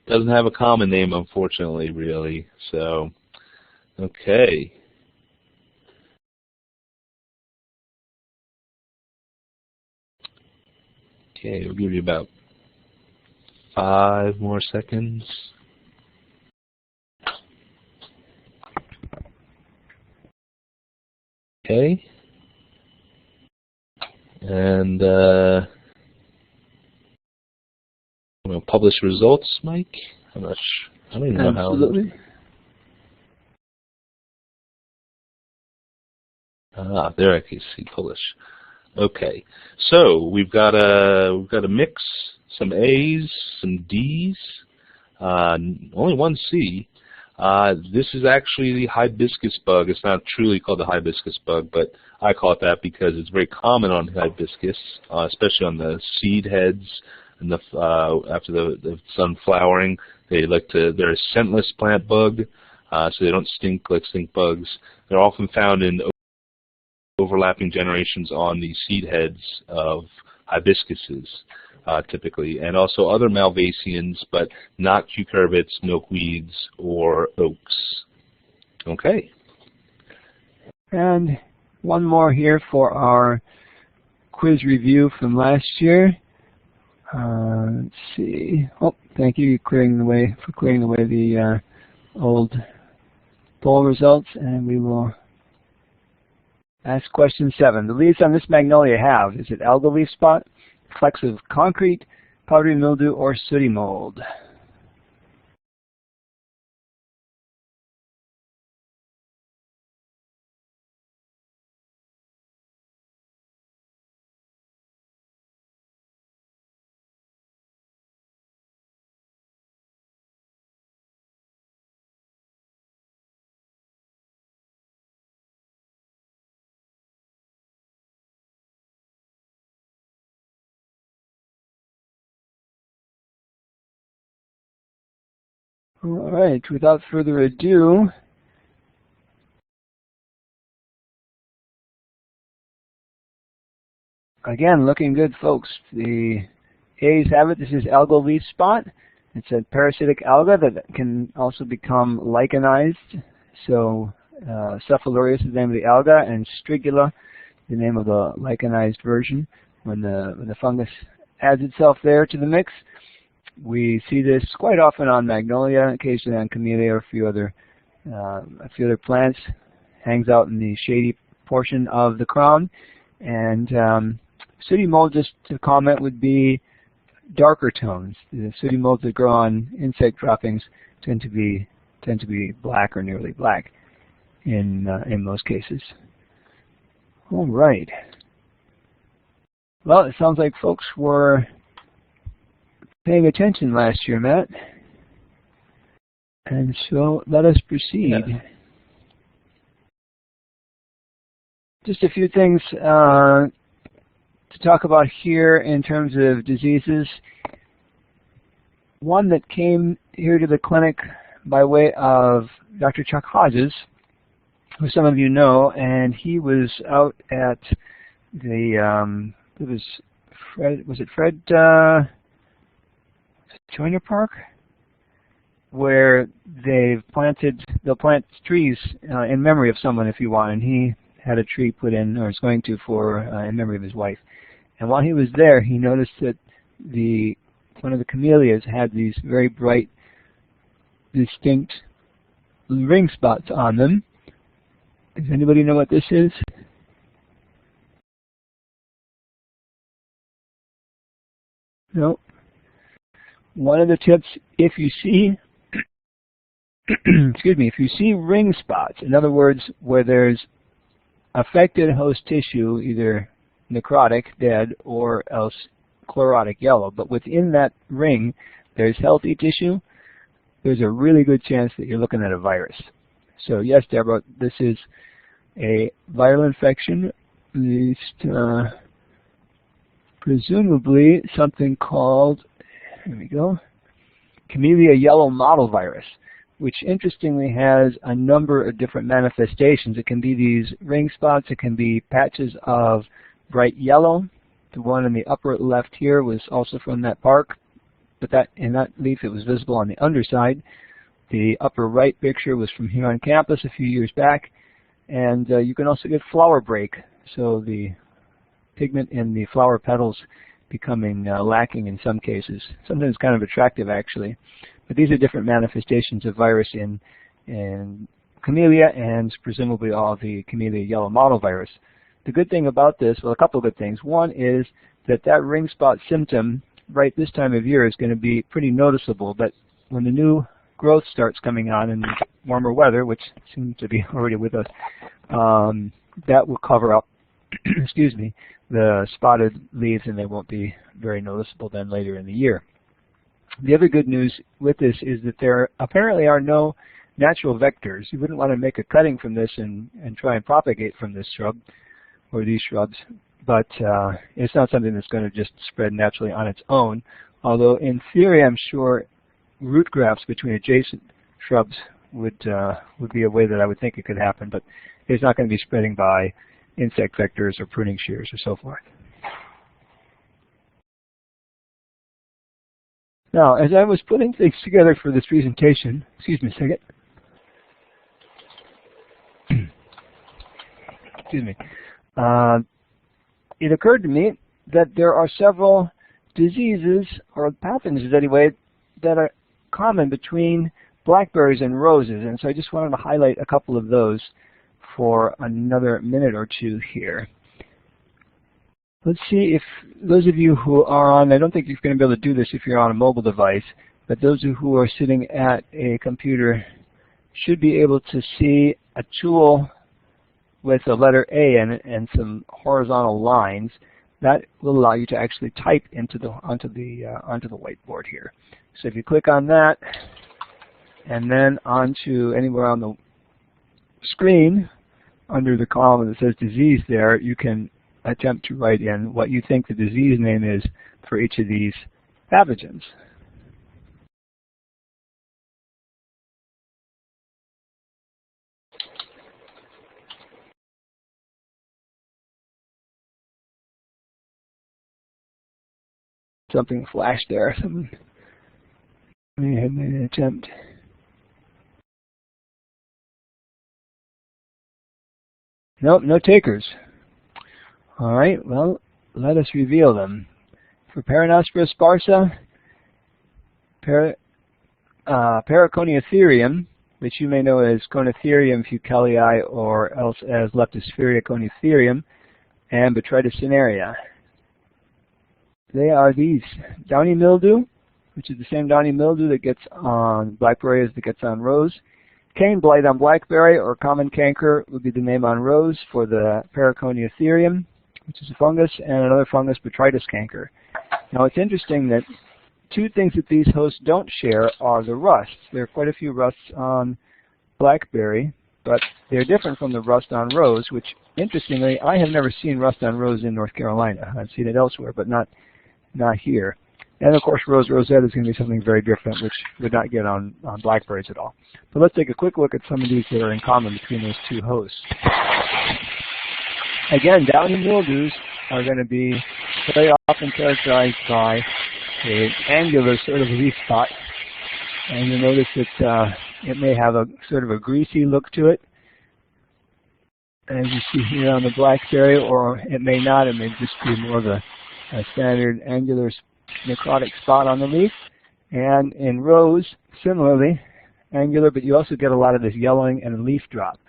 doesn't have a common name, unfortunately, really. So, okay. Okay, we'll give you about 5 more seconds. Okay. And I'm going to publish results, Mike. I'm not sure. I don't even know how. Absolutely. There I can see publish. Okay, so we've got a mix, some A's, some D's, only one C. This is actually the hibiscus bug. It's not truly called the hibiscus bug, but I call it that because it's very common on hibiscus, especially on the seed heads and after the sun flowering. They're a scentless plant bug, so they don't stink like stink bugs. They're often found in overlapping generations on the seed heads of hibiscuses, typically, and also other malvaceans, but not cucurbits, milkweeds, or oaks. Okay. And one more here for our quiz review from last year. Let's see. Oh, thank you for clearing the way the old poll results, and we will ask question 7. The leaves on this magnolia have, is it algal leaf spot, flecks of concrete, powdery mildew, or sooty mold? All right, without further ado, again, looking good, folks. The A's have it. This is algal leaf spot. It's a parasitic alga that can also become lichenized. So Cephalurius is the name of the alga, and Strigula, the name of the lichenized version. When the fungus adds itself there to the mix, we see this quite often on magnolia, occasionally on camellia, or a few other plants. Hangs out in the shady portion of the crown. And sooty mold, just to comment, would be darker tones. The sooty molds that grow on insect droppings tend to be black or nearly black in most cases. All right. Well, it sounds like folks were paying attention last year, Matt. And so let us proceed. Yeah. Just a few things to talk about here in terms of diseases. One that came here to the clinic by way of Dr. Chuck Hodges, who some of you know, and he was out at the was it Fred Joyner Park, where they'll plant trees in memory of someone if you want, and he had a tree put in, or is going to, for in memory of his wife. And while he was there, he noticed that one of the camellias had these very bright, distinct ring spots on them. Does anybody know what this is? No. One of the tips, if you see, excuse me, if you see ring spots, in other words, where there's affected host tissue, either necrotic, dead, or else chlorotic, yellow, but within that ring there's healthy tissue, there's a really good chance that you're looking at a virus. So yes, Deborah, this is a viral infection least presumably something called, here we go, Camellia yellow mottle virus, which interestingly has a number of different manifestations. It can be these ring spots, it can be patches of bright yellow. The one in the upper left here was also from that park, but in that leaf it was visible on the underside. The upper right picture was from here on campus a few years back, and you can also get flower break, so the pigment in the flower petals becoming lacking in some cases. Sometimes kind of attractive actually. But these are different manifestations of virus in Camellia and presumably all the Camellia yellow mottle virus. The good thing about this, well, a couple of good things. One is that ring spot symptom right this time of year is going to be pretty noticeable, but when the new growth starts coming on in warmer weather, which seems to be already with us, that will cover up excuse me, the spotted leaves, and they won't be very noticeable then later in the year. The other good news with this is that there apparently are no natural vectors. You wouldn't want to make a cutting from this and try and propagate from this shrub or these shrubs, but it's not something that's going to just spread naturally on its own, although in theory I'm sure root grafts between adjacent shrubs would be a way that I would think it could happen, but it's not going to be spreading by insect vectors or pruning shears or so forth. Now, as I was putting things together for this presentation, excuse me a second. Excuse me. It occurred to me that there are several diseases, or pathogens anyway, that are common between blackberries and roses, and so I just wanted to highlight a couple of those for another minute or two here. Let's see if those of you who are on, I don't think you're going to be able to do this if you're on a mobile device, but those who are sitting at a computer should be able to see a tool with a letter A in it and some horizontal lines. That will allow you to actually type onto the whiteboard here. So if you click on that and then onto anywhere on the screen under the column that says disease there, you can attempt to write in what you think the disease name is for each of these pathogens. Something flashed there. Someone may have made an attempt. Nope, no takers. All right, well, let us reveal them. For Paranospora sparsa, Paraconiatherium, which you may know as Conitherium fucellii or else as Leptosphaeria conitherium, and Botrytis cinerea. They are these: downy mildew, which is the same downy mildew that gets on blackberry as that gets on rose. Cane blight on blackberry, or common canker would be the name on rose for the Paraconiatherium, which is a fungus, and another fungus, Botrytis canker. Now it's interesting that two things that these hosts don't share are the rusts. There are quite a few rusts on blackberry, but they're different from the rust on rose, which interestingly, I have never seen rust on rose in North Carolina. I've seen it elsewhere, but not here. And of course, rose rosette is going to be something very different, which would not get on blackberries at all. But let's take a quick look at some of these that are in common between those two hosts. Again, downy mildews are going to be very often characterized by an angular sort of leaf spot. And you'll notice that it may have a sort of a greasy look to it, as you see here on the blackberry, or it may not. It may just be more of a standard angular necrotic spot on the leaf. And in rose, similarly, angular, but you also get a lot of this yellowing and leaf drop.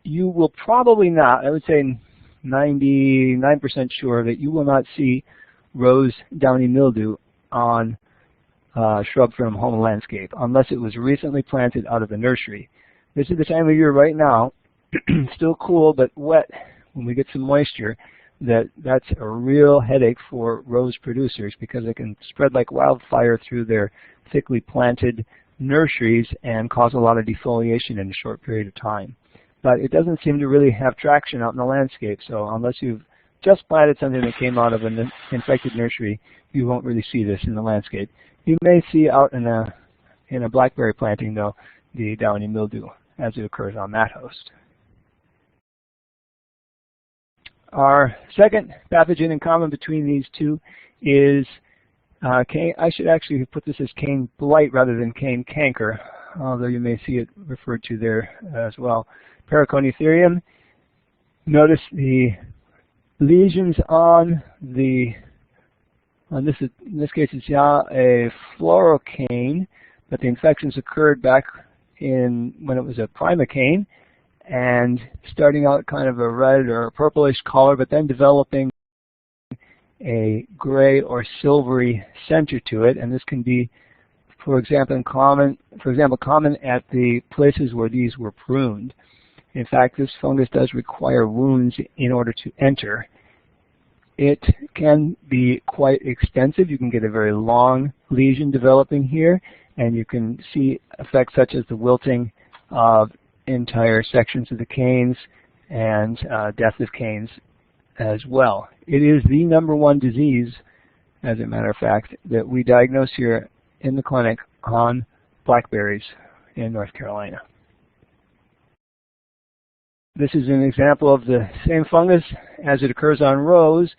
You will probably not, I would say 99% sure that you will not see rose downy mildew on shrub from home and landscape unless it was recently planted out of the nursery. This is the time of year right now, still cool but wet. When we get some moisture, that's a real headache for rose producers because it can spread like wildfire through their thickly planted nurseries and cause a lot of defoliation in a short period of time. but it doesn't seem to really have traction out in the landscape. So unless you've just planted something that came out of an infected nursery, you won't really see this in the landscape. You may see out in a blackberry planting, though, the downy mildew as it occurs on that host. Our second pathogen in common between these two is cane. I should actually put this as cane blight rather than cane canker, although you may see it referred to there as well. Paraconitherium. Notice the lesions on the, in this case it's a fluorocane, but the infections occurred back in when it was a primocane, and starting out kind of a red or purplish color, but then developing a gray or silvery center to it. And this can be, for example, common at the places where these were pruned. In fact, this fungus does require wounds in order to enter. It can be quite extensive. You can get a very long lesion developing here, and you can see effects such as the wilting of entire sections of the canes and death of canes as well. It is the #1 disease, as a matter of fact, that we diagnose here in the clinic on blackberries in North Carolina. This is an example of the same fungus as it occurs on rose.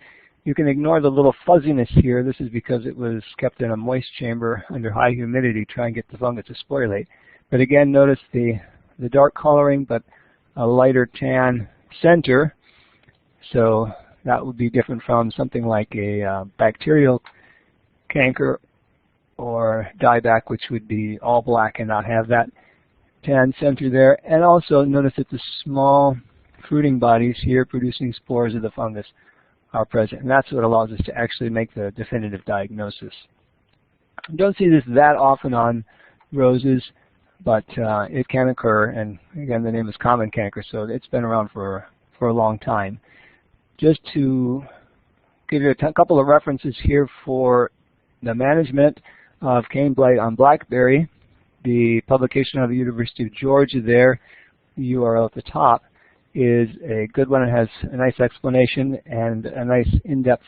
You can ignore the little fuzziness here. This is because it was kept in a moist chamber under high humidity trying to get the fungus to sporulate. But again, notice the dark coloring, but a lighter tan center. So that would be different from something like a bacterial canker or dieback, which would be all black and not have that tan center there. And also notice that the small fruiting bodies here producing spores of the fungus are present. And that's what allows us to actually make the definitive diagnosis. You don't see this that often on roses, but it can occur, and again, the name is common canker, so it's been around for a long time. Just to give you a couple of references here for the management of cane blight on blackberry, the publication of the University of Georgia there, the URL at the top, is a good one. It has a nice explanation and a nice in-depth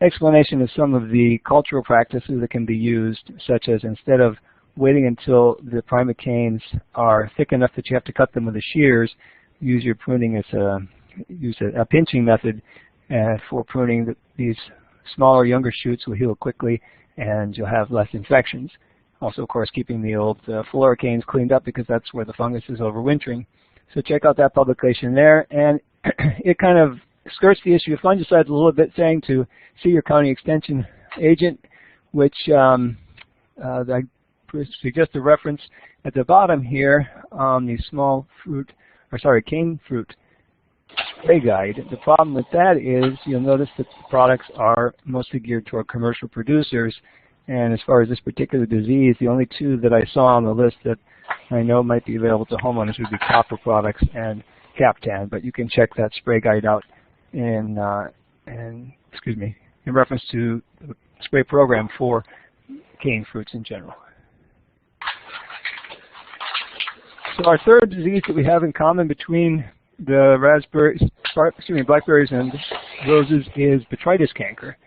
explanation of some of the cultural practices that can be used, such as instead of waiting until the primocanes are thick enough that you have to cut them with the shears, use your pruning as use a pinching method for pruning. These smaller, younger shoots will heal quickly, and you'll have less infections. Also, of course, keeping the old fluorocanes cleaned up because that's where the fungus is overwintering. So check out that publication there, and it kind of skirts the issue of fungicides a little bit, saying to see your county extension agent, which I suggest a reference at the bottom here on the cane fruit spray guide. The problem with that is you'll notice that the products are mostly geared toward commercial producers, and as far as this particular disease, the only two that I saw on the list that I know might be available to homeowners would be Arthropods and Captan, but you can check that spray guide out in reference to the spray program for cane fruits in general. So our third disease that we have in common between the blackberries and roses is botrytis canker.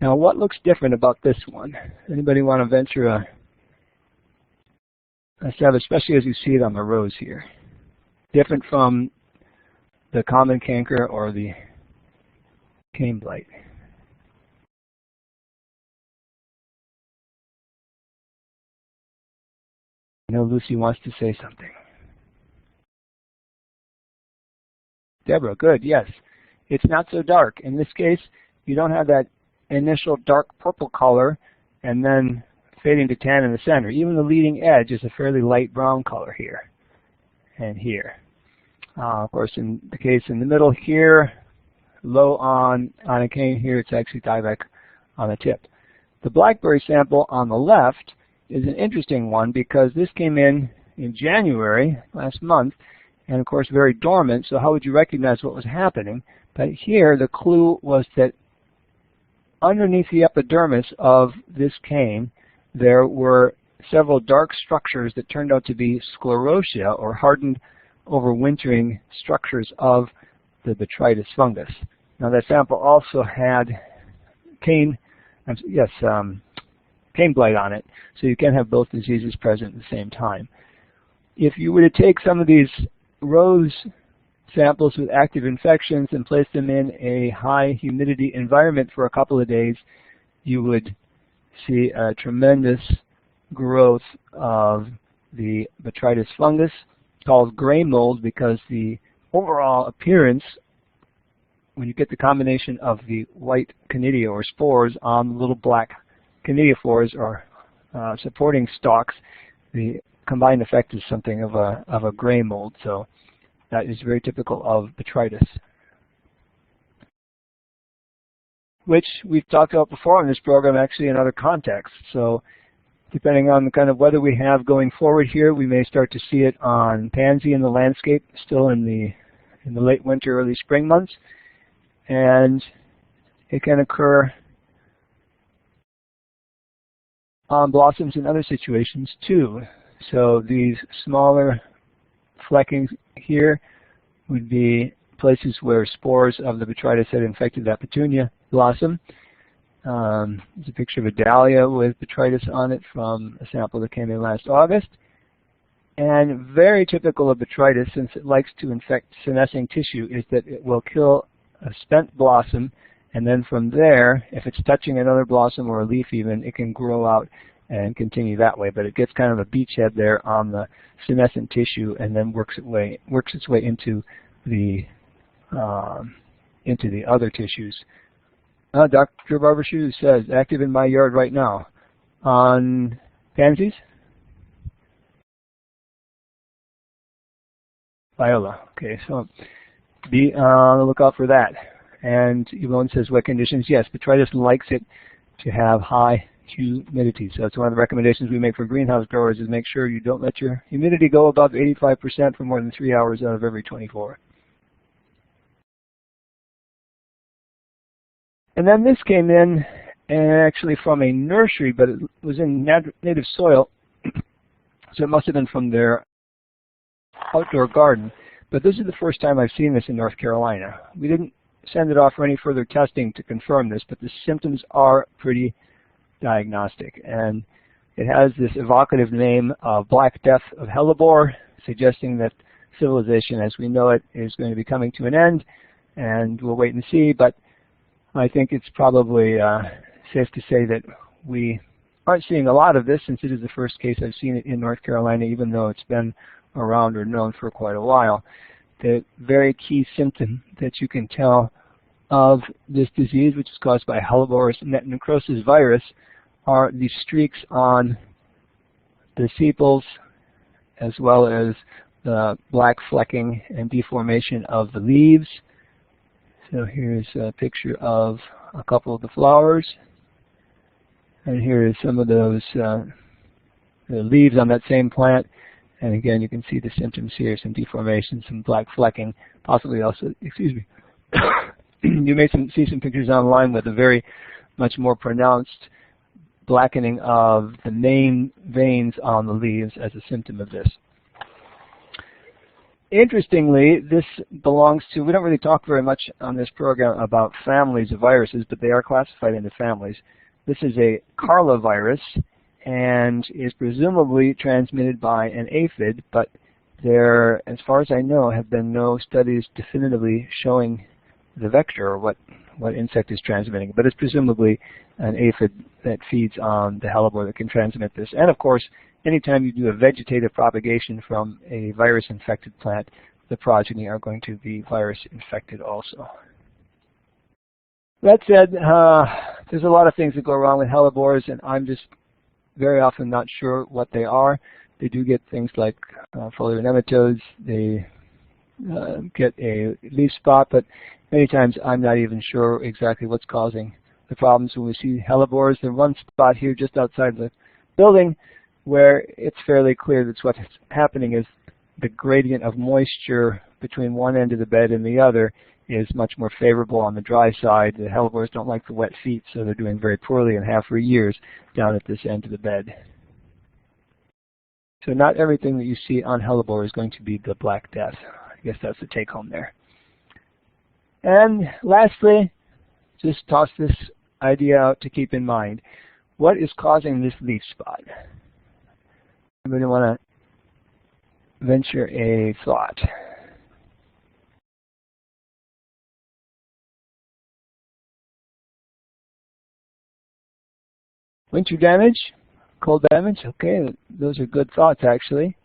Now, what looks different about this one? Anybody want to venture a stab, especially as you see it on the rose here? Different from the common canker or the cane blight? I know Lucy wants to say something. Deborah, good, yes. It's not so dark. In this case, you don't have that initial dark purple color and then fading to tan in the center. Even the leading edge is a fairly light brown color here and here. Of course, in the case in the middle here, low on a cane here, it's actually dieback on the tip. The blackberry sample on the left is an interesting one because this came in January, last month, and of course very dormant, so how would you recognize what was happening? But here the clue was that underneath the epidermis of this cane there were several dark structures that turned out to be sclerotia, or hardened overwintering structures of the botrytis fungus. Now that sample also had cane blight on it, so you can have both diseases present at the same time. If you were to take some of these rose samples with active infections and place them in a high humidity environment for a couple of days, you would see a tremendous growth of the botrytis fungus, called gray mold, because the overall appearance, when you get the combination of the white conidia or spores on the little black conidiophores or supporting stalks, the combined effect is something of a gray mold. So that is very typical of botrytis, which we've talked about before in this program, actually in other contexts. So depending on the kind of weather we have going forward here, we may start to see it on pansy in the landscape, still in the late winter, early spring months. And it can occur on blossoms in other situations too. So these smaller fleckings here would be places where spores of the botrytis had infected that petunia blossom. There's a picture of a dahlia with botrytis on it from a sample that came in last August. And very typical of botrytis, since it likes to infect senescing tissue, is that it will kill a spent blossom, and then from there, if it's touching another blossom or a leaf even, it can grow out and continue that way. But it gets kind of a beachhead there on the senescent tissue, and then works its way into the other tissues. Dr. Barbershoe says, active in my yard right now. On pansies? Viola. Okay, so be on the lookout for that. And Yvonne says, wet conditions? Yes, botrytis likes it to have high humidity. So that's one of the recommendations we make for greenhouse growers, is make sure you don't let your humidity go above 85% for more than 3 hours out of every 24. And then this came in actually from a nursery, but it was in native soil, so it must have been from their outdoor garden. But this is the first time I've seen this in North Carolina. We didn't send it off for any further testing to confirm this, but the symptoms are pretty diagnostic. And it has this evocative name of Black Death of Hellebore, suggesting that civilization as we know it is going to be coming to an end, and we'll wait and see. But I think it's probably safe to say that we aren't seeing a lot of this, since it is the first case I've seen it in North Carolina, even though it's been around or known for quite a while. The very key symptom that you can tell of this disease, which is caused by Helleborus necrosis virus, are these streaks on the sepals, as well as the black flecking and deformation of the leaves. So here's a picture of a couple of the flowers, and here is some of those the leaves on that same plant. And again, you can see the symptoms here: some deformation, some black flecking, possibly also, excuse me, you may see some pictures online with a very much more pronounced blackening of the main veins on the leaves as a symptom of this. Interestingly, this belongs to, we don't really talk very much on this program about families of viruses, but they are classified into families. This is a Carla virus and is presumably transmitted by an aphid, but there, as far as I know, have been no studies definitively showing the vector or what insect is transmitting. But it's presumably an aphid that feeds on the hellebore that can transmit this. And of course, anytime you do a vegetative propagation from a virus-infected plant, the progeny are going to be virus-infected also. That said, there's a lot of things that go wrong with hellebores, and I'm just very often not sure what they are. They do get things like foliar nematodes. They get a leaf spot, but many times I'm not even sure exactly what's causing the problems. When we see hellebores, there's one spot here just outside the building where it's fairly clear that what's happening is the gradient of moisture between one end of the bed and the other is much more favorable on the dry side. The hellebores don't like the wet feet, so they're doing very poorly and have for years down at this end of the bed. So not everything that you see on hellebore is going to be the Black Death. I guess that's the take home there. And lastly, just toss this idea out to keep in mind. What is causing this leaf spot? Anybody want to venture a thought? Winter damage? Cold damage? Okay, those are good thoughts actually.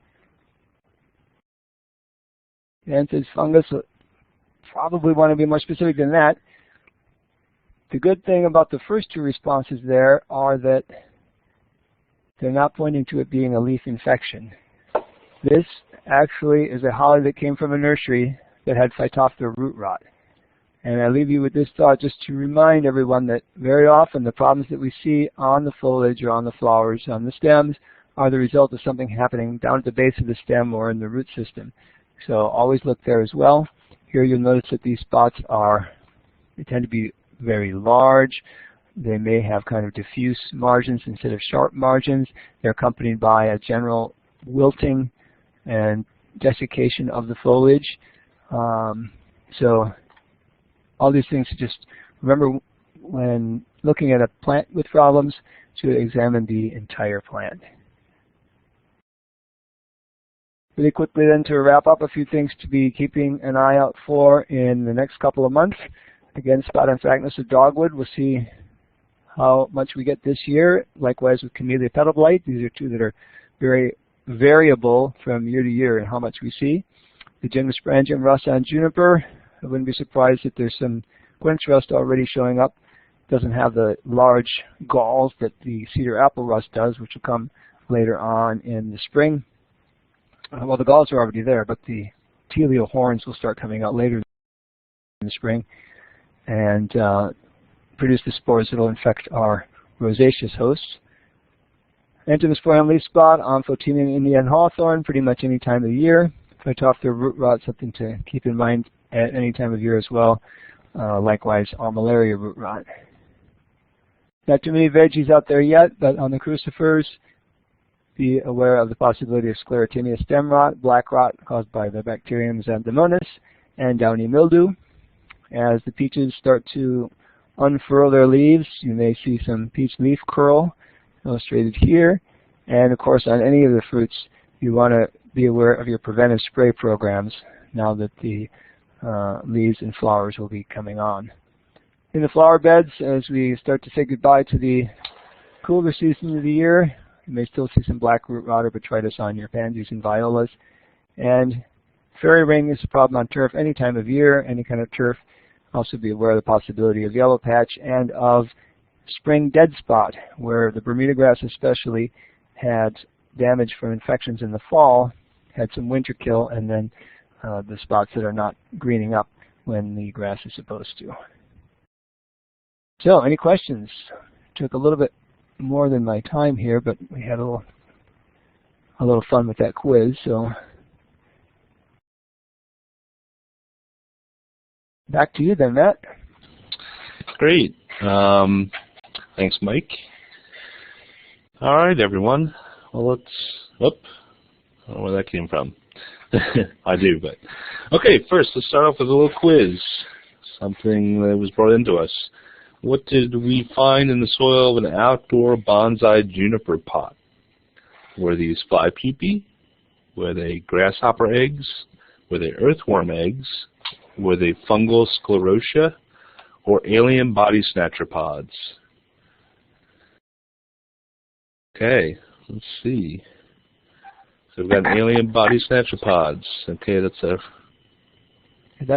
The answer is fungus. Probably want to be more specific than that. The good thing about the first two responses there are that they're not pointing to it being a leaf infection. This actually is a holly that came from a nursery that had Phytophthora root rot. And I leave you with this thought just to remind everyone that very often the problems that we see on the foliage or on the flowers, on the stems, are the result of something happening down at the base of the stem or in the root system. So always look there as well. Here you'll notice that these spots they tend to be very large. They may have kind of diffuse margins instead of sharp margins. They're accompanied by a general wilting and desiccation of the foliage. So all these things, just remember when looking at a plant with problems to examine the entire plant. Really quickly then, to wrap up, a few things to be keeping an eye out for in the next couple of months. Again, spot anthracnose of dogwood. We'll see how much we get this year. Likewise with camellia petal blight. These are two that are very variable from year to year in how much we see. The Gymnosperangium rust on juniper. I wouldn't be surprised if there's some quince rust already showing up. Doesn't have the large galls that the cedar apple rust does, which will come later on in the spring. Well, the galls are already there, but the teleal horns will start coming out later in the spring and produce the spores that will infect our rosaceous hosts. Entomosporium leaf spot on Photinium Indian hawthorn pretty much any time of the year. Phytophthora root rot, something to keep in mind at any time of year as well. Likewise, armillaria root rot. Not too many veggies out there yet, but on the crucifers, be aware of the possibility of sclerotinia stem rot, black rot caused by the bacterium Xanthomonas, and downy mildew. As the peaches start to unfurl their leaves, you may see some peach leaf curl illustrated here. And of course, on any of the fruits, you want to be aware of your preventive spray programs now that the leaves and flowers will be coming on. In the flower beds, as we start to say goodbye to the cooler season of the year, you may still see some black root rot or botrytis on your pansies and violas. And fairy ring is a problem on turf any time of year, any kind of turf. Also be aware of the possibility of yellow patch and of spring dead spot, where the Bermuda grass especially had damage from infections in the fall, had some winter kill, and then the spots that are not greening up when the grass is supposed to. So, any questions? Took a little bit more than my time here, but we had a little fun with that quiz. So, back to you then, Matt. Great. Thanks, Mike. All right, everyone. Well, let's. I don't know where that came from. I do, but okay. First, let's start off with a little quiz. Something that was brought into us. What did we find in the soil of an outdoor bonsai juniper pot? Were these fly pupae? Were they grasshopper eggs? Were they earthworm eggs? Were they fungal sclerotia? Or alien body snatcher pods? Okay, let's see. So we've got alien body snatcher pods. Okay, that's a...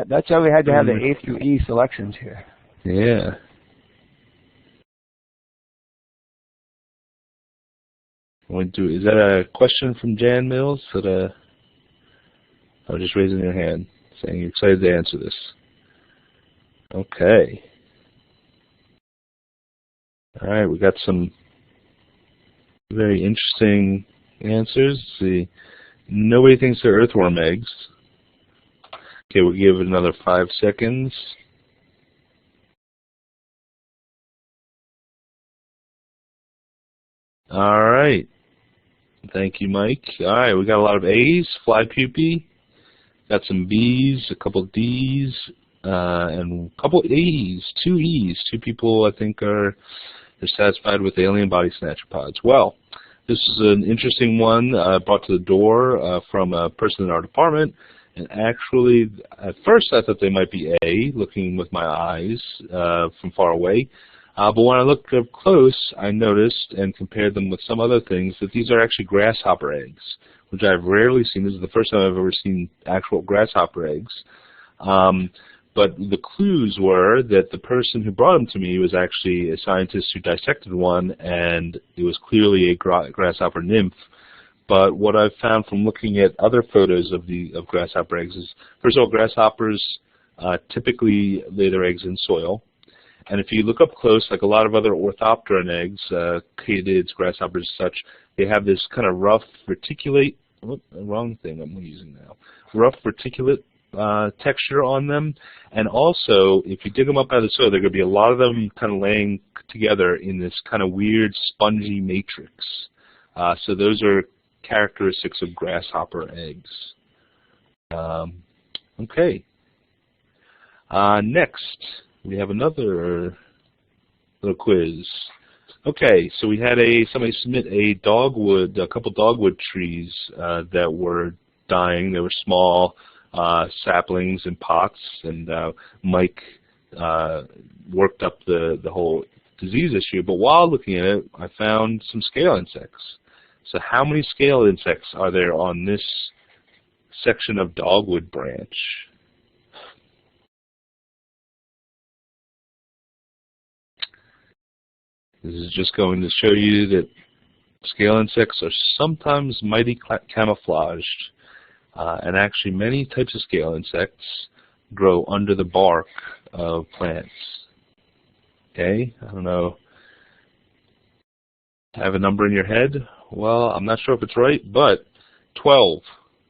That's why we had to have the A through E selections here. Yeah. Is that a question from Jan Mills? Oh, just raising your hand, saying you're excited to answer this. Okay. All right, we got some very interesting answers. Let's see, nobody thinks they're earthworm eggs. Okay, we'll give it another 5 seconds. All right. Thank you, Mike. All right, we got a lot of A's, fly pupae, got some B's, a couple D's, and a couple E's, 2 E's. 2 people, I think, are satisfied with alien body snatcher pods. Well, this is an interesting one brought to the door from a person in our department. And actually, at first I thought they might be A, looking with my eyes from far away. But when I looked up close, I noticed and compared them with some other things that these are actually grasshopper eggs, which I've rarely seen. This is the first time I've ever seen actual grasshopper eggs. But the clues were that the person who brought them to me was actually a scientist who dissected one, and it was clearly a grasshopper nymph. But what I've found from looking at other photos of grasshopper eggs is, first of all, grasshoppers typically lay their eggs in soil. And if you look up close, like a lot of other orthopteran eggs, catids, grasshoppers, such, they have this kind of rough reticulate, wrong thing I'm using now, rough reticulate texture on them. And also, if you dig them up out of the soil, there are going to be a lot of them kind of laying together in this kind of weird spongy matrix. So those are characteristics of grasshopper eggs. Okay. Next, we have another little quiz. Okay, so we had somebody submit a couple dogwood trees that were dying. They were small saplings in pots, and Mike worked up the whole disease issue. But while looking at it, I found some scale insects. So how many scale insects are there on this section of dogwood branch? This is just going to show you that scale insects are sometimes mighty camouflaged. And actually many types of scale insects grow under the bark of plants. Okay, I don't know. Have a number in your head? Well, I'm not sure if it's right, but 12.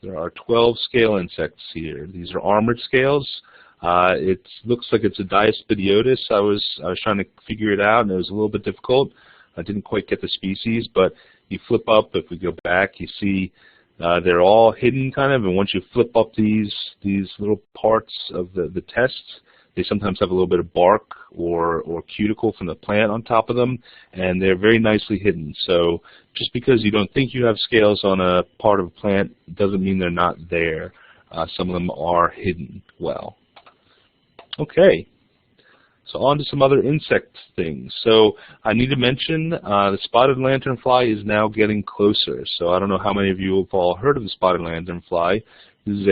There are 12 scale insects here. These are armored scales. It looks like it's a Diaspidiotis. I was trying to figure it out, and it was a little bit difficult. I didn't quite get the species, but you flip up, if we go back, you see they're all hidden kind of, and once you flip up these little parts of the test, they sometimes have a little bit of bark or cuticle from the plant on top of them, and they're very nicely hidden. So just because you don't think you have scales on a part of a plant doesn't mean they're not there. Some of them are hidden well. Okay, so on to some other insect things. So I need to mention the spotted lanternfly is now getting closer. So I don't know how many of you have all heard of the spotted lanternfly. This is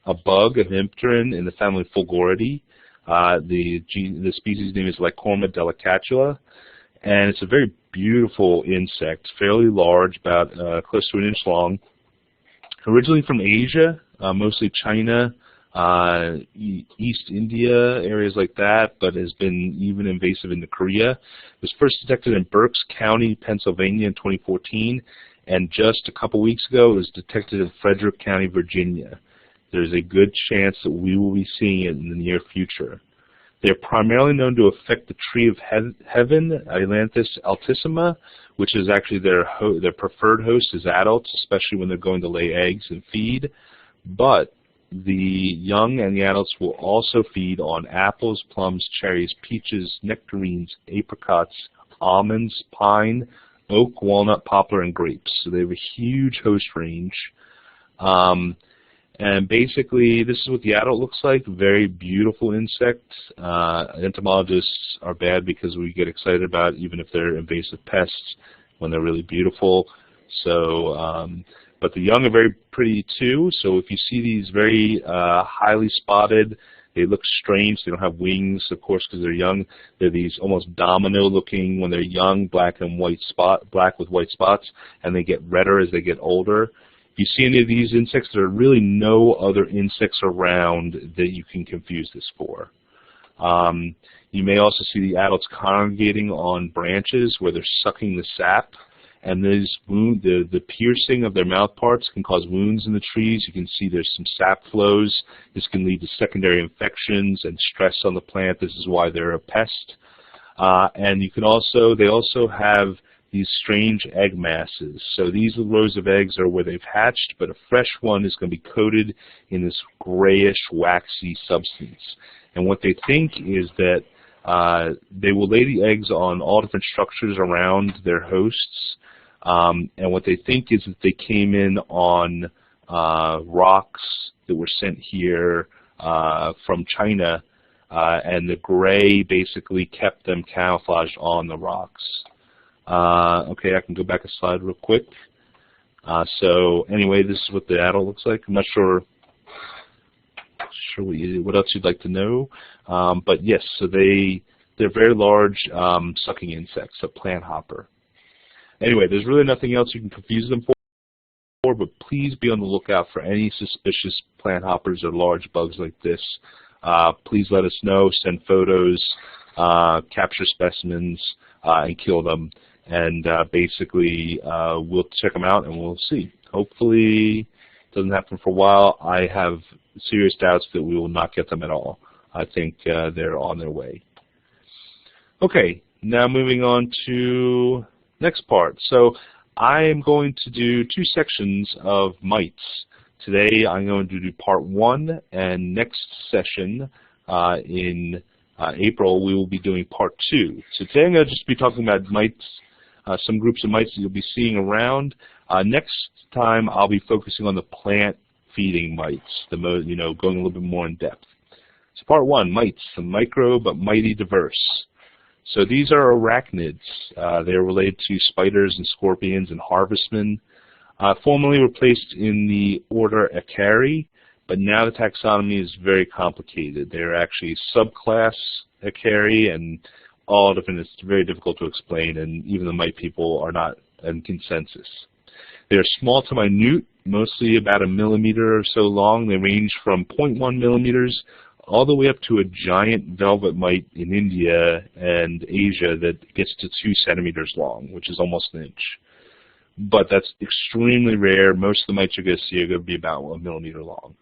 a bug, a hemipteran in the family Fulgoridae. The species name is Lycorma delicatula, and it's a very beautiful insect, fairly large, about close to 1 inch long. Originally from Asia, mostly China, East India, areas like that, but has been even invasive into Korea. It was first detected in Berks County, Pennsylvania in 2014, and just a couple weeks ago it was detected in Frederick County, Virginia. There's a good chance that we will be seeing it in the near future. They're primarily known to affect the tree of heaven, Ailanthus altissima, which is actually their preferred host as adults, especially when they're going to lay eggs and feed. But the young and the adults will also feed on apples, plums, cherries, peaches, nectarines, apricots, almonds, pine, oak, walnut, poplar, and grapes. So they have a huge host range. And basically, this is what the adult looks like. Very beautiful insect. Entomologists are bad because we get excited about it, even if they're invasive pests, when they're really beautiful. So, but the young are very pretty too. So if you see these very highly spotted, they look strange. They don't have wings, of course, because they're young. They're these almost domino-looking when they're young, black with white spots, and they get redder as they get older. If you see any of these insects, there are really no other insects around that you can confuse this for. You may also see the adults congregating on branches where they're sucking the sap, and the piercing of their mouth parts can cause wounds in the trees. You can see there's some sap flows. This can lead to secondary infections and stress on the plant. This is why they're a pest. And you can they also have these strange egg masses. So these rows of eggs are where they've hatched, but a fresh one is going to be coated in this grayish, waxy substance. And what they think is that they will lay the eggs on all different structures around their hosts. And what they think is that they came in on rocks that were sent here from China, and the gray basically kept them camouflaged on the rocks. Okay, I can go back a slide real quick. So anyway, this is what the adult looks like. I'm not sure what else you'd like to know, but yes, so they're very large sucking insects, a plant hopper. Anyway, there's really nothing else you can confuse them for, but please be on the lookout for any suspicious plant hoppers or large bugs like this. Please let us know, send photos, capture specimens, and kill them. And basically, we'll check them out and we'll see. Hopefully, it doesn't happen for a while. I have serious doubts that we will not get them at all. I think they're on their way. Okay, now moving on to next part. So I am going to do 2 sections of mites. Today I'm going to do part 1, and next session in April we will be doing part 2. So today I'm going to just be talking about mites, some groups of mites that you'll be seeing around. Next time I'll be focusing on the plant feeding mites, going a little bit more in depth. So part 1, mites, the micro but mighty diverse. So these are arachnids. They are related to spiders and scorpions and harvestmen. Formerly were placed in the order Acari, but now the taxonomy is very complicated. They're actually subclass Acari and all different. It's very difficult to explain, and even the mite people are not in consensus. They are small to minute, mostly about 1 millimeter or so long. They range from 0.1 millimeters all the way up to a giant velvet mite in India and Asia that gets to 2 centimeters long, which is almost an inch. But that's extremely rare. Most of the mites you're going to see are going to be about 1 millimeter long.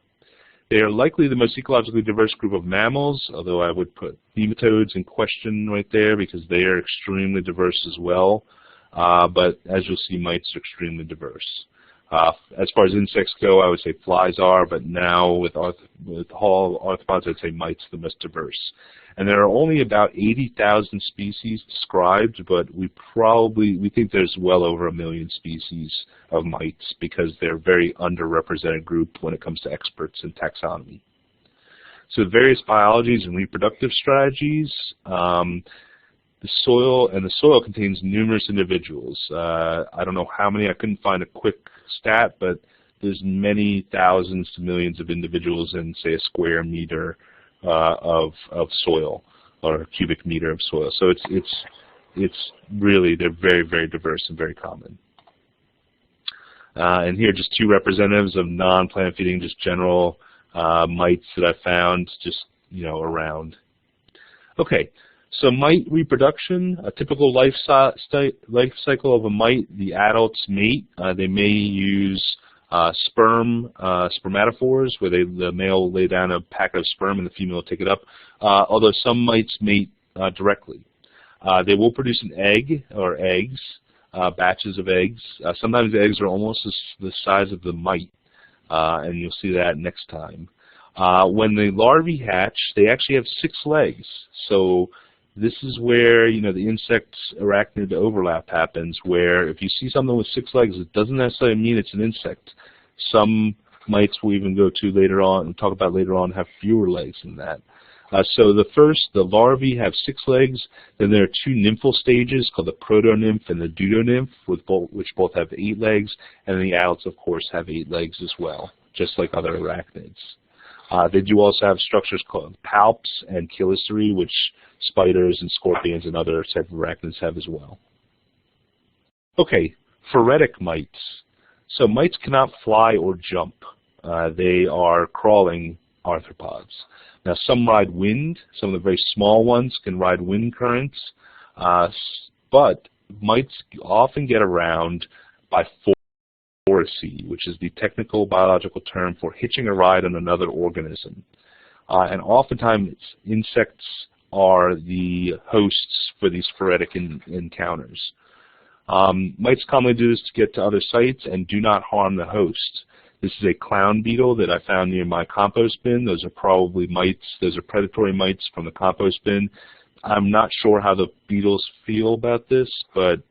They are likely the most ecologically diverse group of mammals, although I would put nematodes in question right there because they are extremely diverse as well. But as you'll see, mites are extremely diverse. As far as insects go, I would say flies are, but now with all arthropods, I'd say mites are the most diverse. And there are only about 80,000 species described, but we think there's well over 1 million species of mites because they're a very underrepresented group when it comes to experts in taxonomy. So various biologies and reproductive strategies. The soil contains numerous individuals. I don't know how many. I couldn't find a quick stat, but there's many thousands to millions of individuals in, say, a square meter of soil or a cubic meter of soil. So it's really, they're very, very diverse and very common. And here are just 2 representatives of non-plant feeding, just general mites that I found just around. Okay. So mite reproduction, a typical life cycle of a mite, the adults mate. They may use spermatophores, where the male will lay down a packet of sperm and the female will take it up, although some mites mate directly. They will produce an egg or eggs, batches of eggs. Sometimes the eggs are almost the size of the mite, and you'll see that next time. When the larvae hatch, they actually have 6 legs. So this is where the insect-arachnid overlap happens, where if you see something with 6 legs, it doesn't necessarily mean it's an insect. Some mites we'll even go to later on and talk about later on have fewer legs than that. So the larvae have 6 legs. Then there are 2 nymphal stages called the protonymph and the deutonymph, which both have 8 legs, and the adults, of course, have 8 legs as well, just like other arachnids. They do also have structures called palps and chelicerae, which spiders and scorpions and other type of arachnids have as well. Okay, phoretic mites. So mites cannot fly or jump. They are crawling arthropods. Now some ride wind. Some of the very small ones can ride wind currents, but mites often get around by foracy, which is the technical biological term for hitching a ride on another organism. And oftentimes insects are the hosts for these phoretic encounters. Mites commonly do this to get to other sites and do not harm the host. This is a clown beetle that I found near my compost bin. Those are probably mites. Those are predatory mites from the compost bin. I'm not sure how the beetles feel about this, but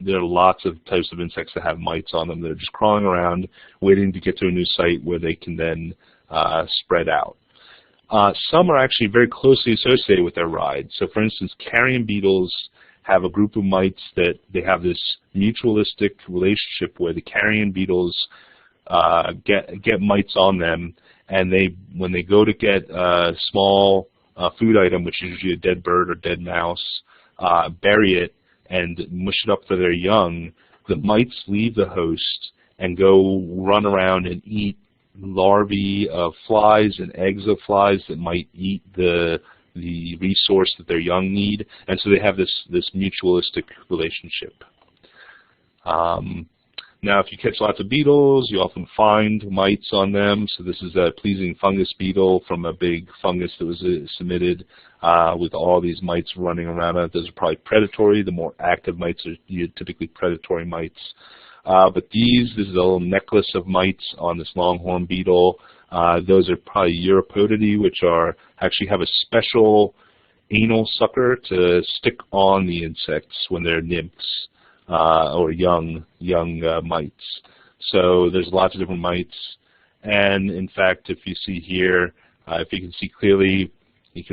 there are lots of types of insects that have mites on them. They're just crawling around, waiting to get to a new site where they can then spread out. Some are actually very closely associated with their ride. So for instance, carrion beetles have a group of mites that they have this mutualistic relationship where the carrion beetles get mites on them, and when they go to get a small food item, which is usually a dead bird or dead mouse, bury it and mush it up for their young, the mites leave the host and go run around and eat larvae of flies and eggs of flies that might eat the resource that their young need, and so they have this mutualistic relationship. Now, if you catch lots of beetles, you often find mites on them. So this is a pleasing fungus beetle from a big fungus that was submitted with all these mites running around it. Those are probably predatory. The more active mites are typically predatory mites. But this is a little necklace of mites on this longhorn beetle. Those are probably Europodidae, which actually have a special anal sucker to stick on the insects when they're nymphs. Or young mites. So there's lots of different mites, and in fact, if you see here, if you can see clearly, you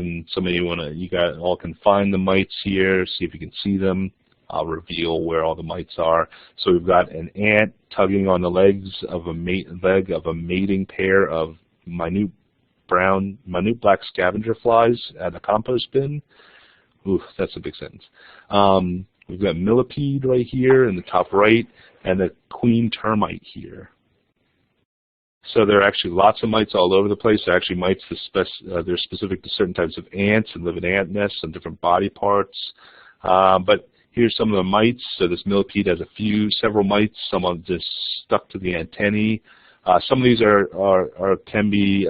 all can find the mites here. See if you can see them. I'll reveal where all the mites are. So we've got an ant tugging on the leg of a mating pair of minute black scavenger flies at a compost bin. Oof, that's a big sentence. We've got millipede right here in the top right, and a queen termite here. So there are actually lots of mites all over the place. They're actually mites they're specific to certain types of ants and live in ant nests and different body parts. But here's some of the mites. So this millipede has several mites. Some are just stuck to the antennae. Some of these can be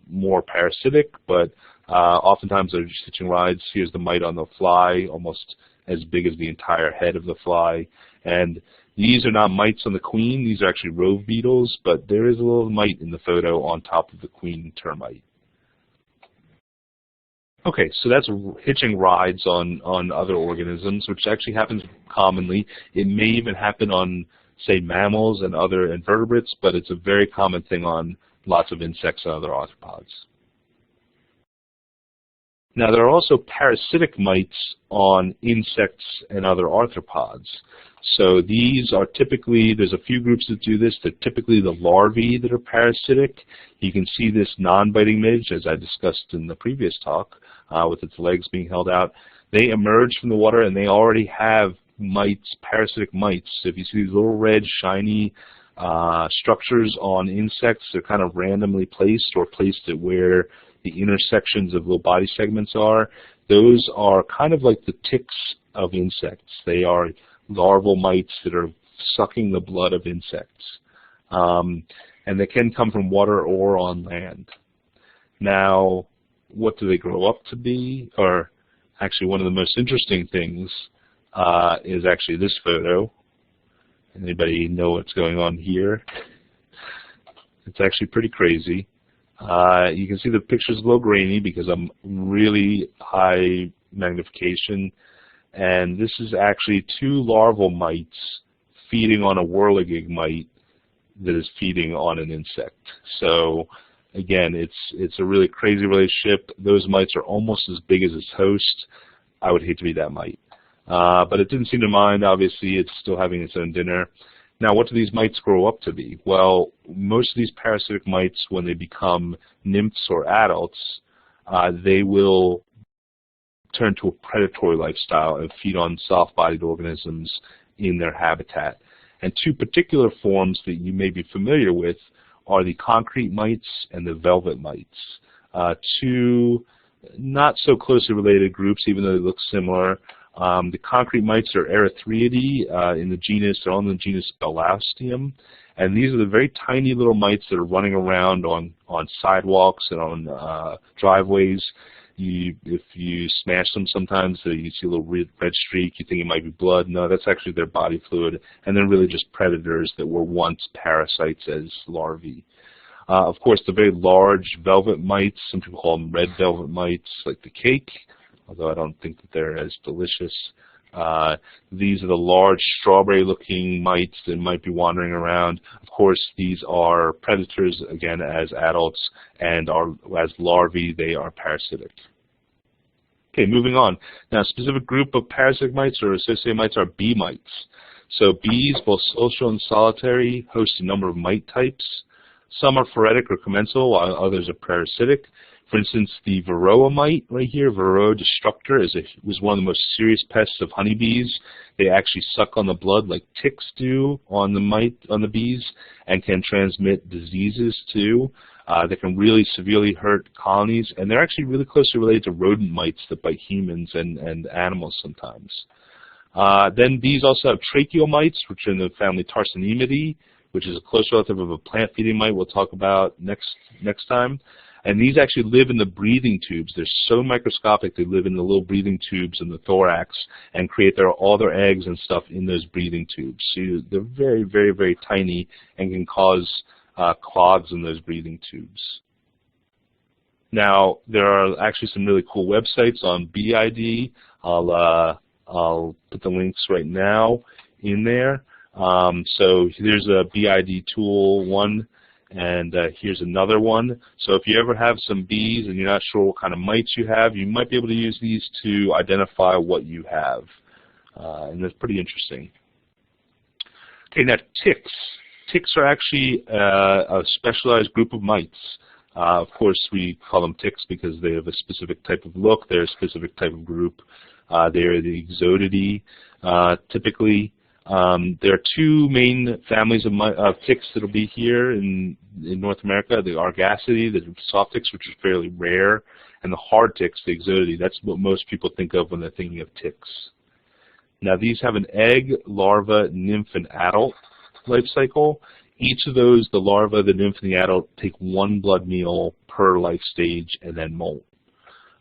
more parasitic, but oftentimes they're just hitching rides. Here's the mite on the fly, almost as big as the entire head of the fly. And these are not mites on the queen. These are actually rove beetles, but there is a little mite in the photo on top of the queen termite. Okay, so that's hitching rides on other organisms, which actually happens commonly. It may even happen on, say, mammals and other invertebrates, but it's a very common thing on lots of insects and other arthropods. Now, there are also parasitic mites on insects and other arthropods. So these are typically, there's a few groups that do this. They're typically the larvae that are parasitic. You can see this non-biting midge, as I discussed in the previous talk, with its legs being held out. They emerge from the water, and they already have mites, parasitic mites. So if you see these little red, shiny structures on insects, they're kind of randomly placed or placed at where the intersections of little body segments are. Those are kind of like the ticks of insects. They are larval mites that are sucking the blood of insects. And they can come from water or on land. Now, what do they grow up to be? Or actually, one of the most interesting things is actually this photo. Anybody know what's going on here? It's actually pretty crazy. You can see the picture's a little grainy because I'm really high magnification, and this is actually two larval mites feeding on a whirligig mite that is feeding on an insect. So again, it's a really crazy relationship. Those mites are almost as big as its host. I would hate to be that mite. But it didn't seem to mind. Obviously, it's still having its own dinner. Now, what do these mites grow up to be? Well, most of these parasitic mites, when they become nymphs or adults, they will turn to a predatory lifestyle and feed on soft-bodied organisms in their habitat. And two particular forms that you may be familiar with are the concrete mites and the velvet mites. Two not so closely related groups, even though they look similar. The concrete mites are Erythriidae in the genus, they're on the genus Belaustium, and these are the very tiny little mites that are running around on sidewalks and on driveways. if you smash them sometimes, you see a little red streak, you think it might be blood. No, that's actually their body fluid, and they're really just predators that were once parasites as larvae. Of course, the very large velvet mites, some people call them red velvet mites, like the cake, although I don't think that they're as delicious. These are the large strawberry-looking mites that might be wandering around. Of course, these are predators, again, as adults, and as larvae, they are parasitic. Okay, moving on. Now, a specific group of parasitic mites or associated mites are bee mites. So bees, both social and solitary, host a number of mite types. Some are phoretic or commensal, while others are parasitic. For instance, the Varroa mite right here, Varroa destructor, was one of the most serious pests of honeybees. They actually suck on the blood like ticks do on the bees, and can transmit diseases too. They can really severely hurt colonies, and they're actually really closely related to rodent mites that bite humans and animals sometimes. Then bees also have tracheal mites, which are in the family Tarsinemidae, which is a close relative of a plant-feeding mite we'll talk about next time. And these actually live in the breathing tubes. They're so microscopic, they live in the little breathing tubes in the thorax and create all their eggs and stuff in those breathing tubes. So they're very, very, very tiny and can cause clogs in those breathing tubes. Now, there are actually some really cool websites on BID. I'll put the links right now in there. So here's a BID tool 1. And here's another one. So if you ever have some bees and you're not sure what kind of mites you have, you might be able to use these to identify what you have. And that's pretty interesting. Okay, now ticks. Ticks are actually a specialized group of mites. Of course, we call them ticks because they have a specific type of look. They're a specific type of group. They're the Ixodidae, typically. There are two main families of ticks that will be here in North America: the Argacidae, the soft ticks, which is fairly rare, and the hard ticks, the Ixodidae. That's what most people think of when they're thinking of ticks. Now, these have an egg, larva, nymph, and adult life cycle. Each of those, the larva, the nymph, and the adult, take one blood meal per life stage and then molt.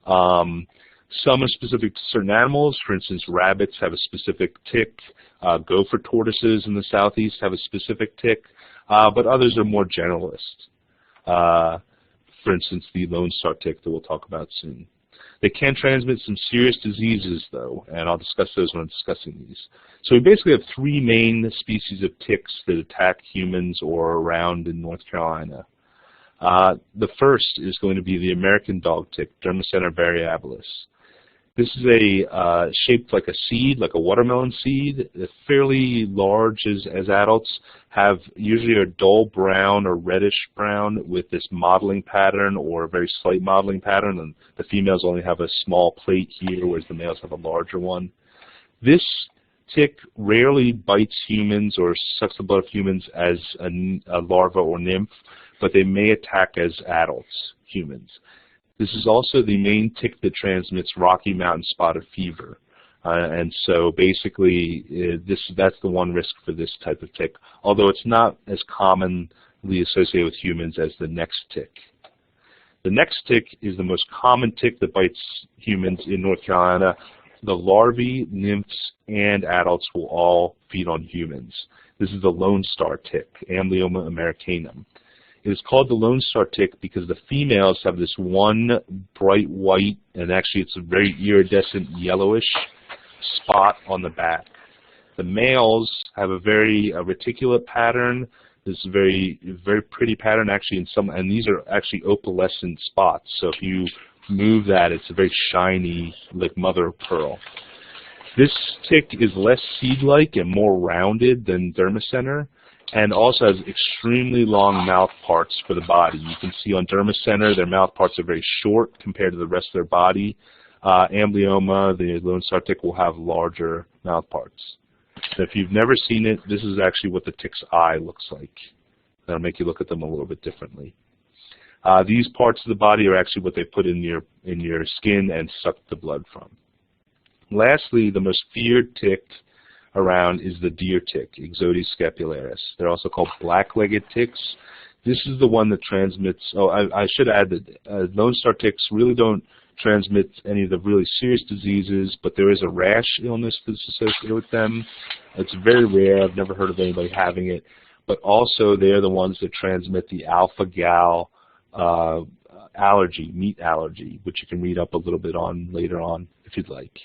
Some are specific to certain animals. For instance, rabbits have a specific tick. Gopher tortoises in the southeast have a specific tick, but others are more generalist. For instance, the Lone Star tick that we'll talk about soon. They can transmit some serious diseases, though, and I'll discuss those when I'm discussing these. So we basically have three main species of ticks that attack humans or around in North Carolina. The first is going to be the American dog tick, Dermacentor variabilis. This is shaped like a seed, like a watermelon seed. It's fairly large as adults, have usually a dull brown or reddish brown with this mottling pattern or a very slight mottling pattern, and the females only have a small plate here, whereas the males have a larger one. This tick rarely bites humans or sucks the blood of humans as a larva or nymph, but they may attack as adults, humans. This is also the main tick that transmits Rocky Mountain spotted fever. And so basically, that's the one risk for this type of tick, although it's not as commonly associated with humans as the next tick. The next tick is the most common tick that bites humans in North Carolina. The larvae, nymphs, and adults will all feed on humans. This is the Lone Star tick, Amblyomma americanum. It is called the Lone Star tick because the females have this one bright white, and actually it's a very iridescent yellowish spot on the back. The males have a very reticulate pattern. This is a very pretty pattern actually, and these are actually opalescent spots. So if you move that, it's a very shiny, like mother of pearl. This tick is less seed-like and more rounded than Dermacentor, and also has extremely long mouth parts for the body. You can see on Dermacentor, their mouth parts are very short compared to the rest of their body. Amblyomma, the Lone Star tick, will have larger mouth parts. So if you've never seen it, this is actually what the tick's eye looks like. That'll make you look at them a little bit differently. These parts of the body are actually what they put in your skin and suck the blood from. Lastly, the most feared tick around is the deer tick, Ixodes scapularis. They're also called black-legged ticks. This is the one that transmits. Oh, I should add that Lone Star ticks really don't transmit any of the really serious diseases, but there is a rash illness that's associated with them. It's very rare. I've never heard of anybody having it. But also, they're the ones that transmit the alpha-gal allergy, meat allergy, which you can read up a little bit on later on if you'd like,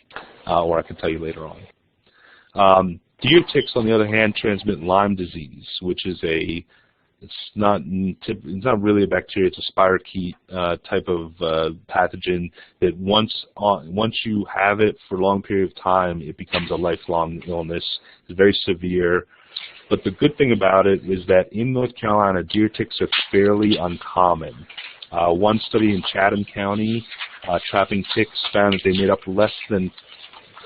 or I can tell you later on. Deer ticks, on the other hand, transmit Lyme disease, which is it's not really a bacteria, it's a spirochete type of pathogen that once you have it for a long period of time, it becomes a lifelong illness. It's very severe. But the good thing about it is that in North Carolina, deer ticks are fairly uncommon. One study in Chatham County, trapping ticks, found that they made up less than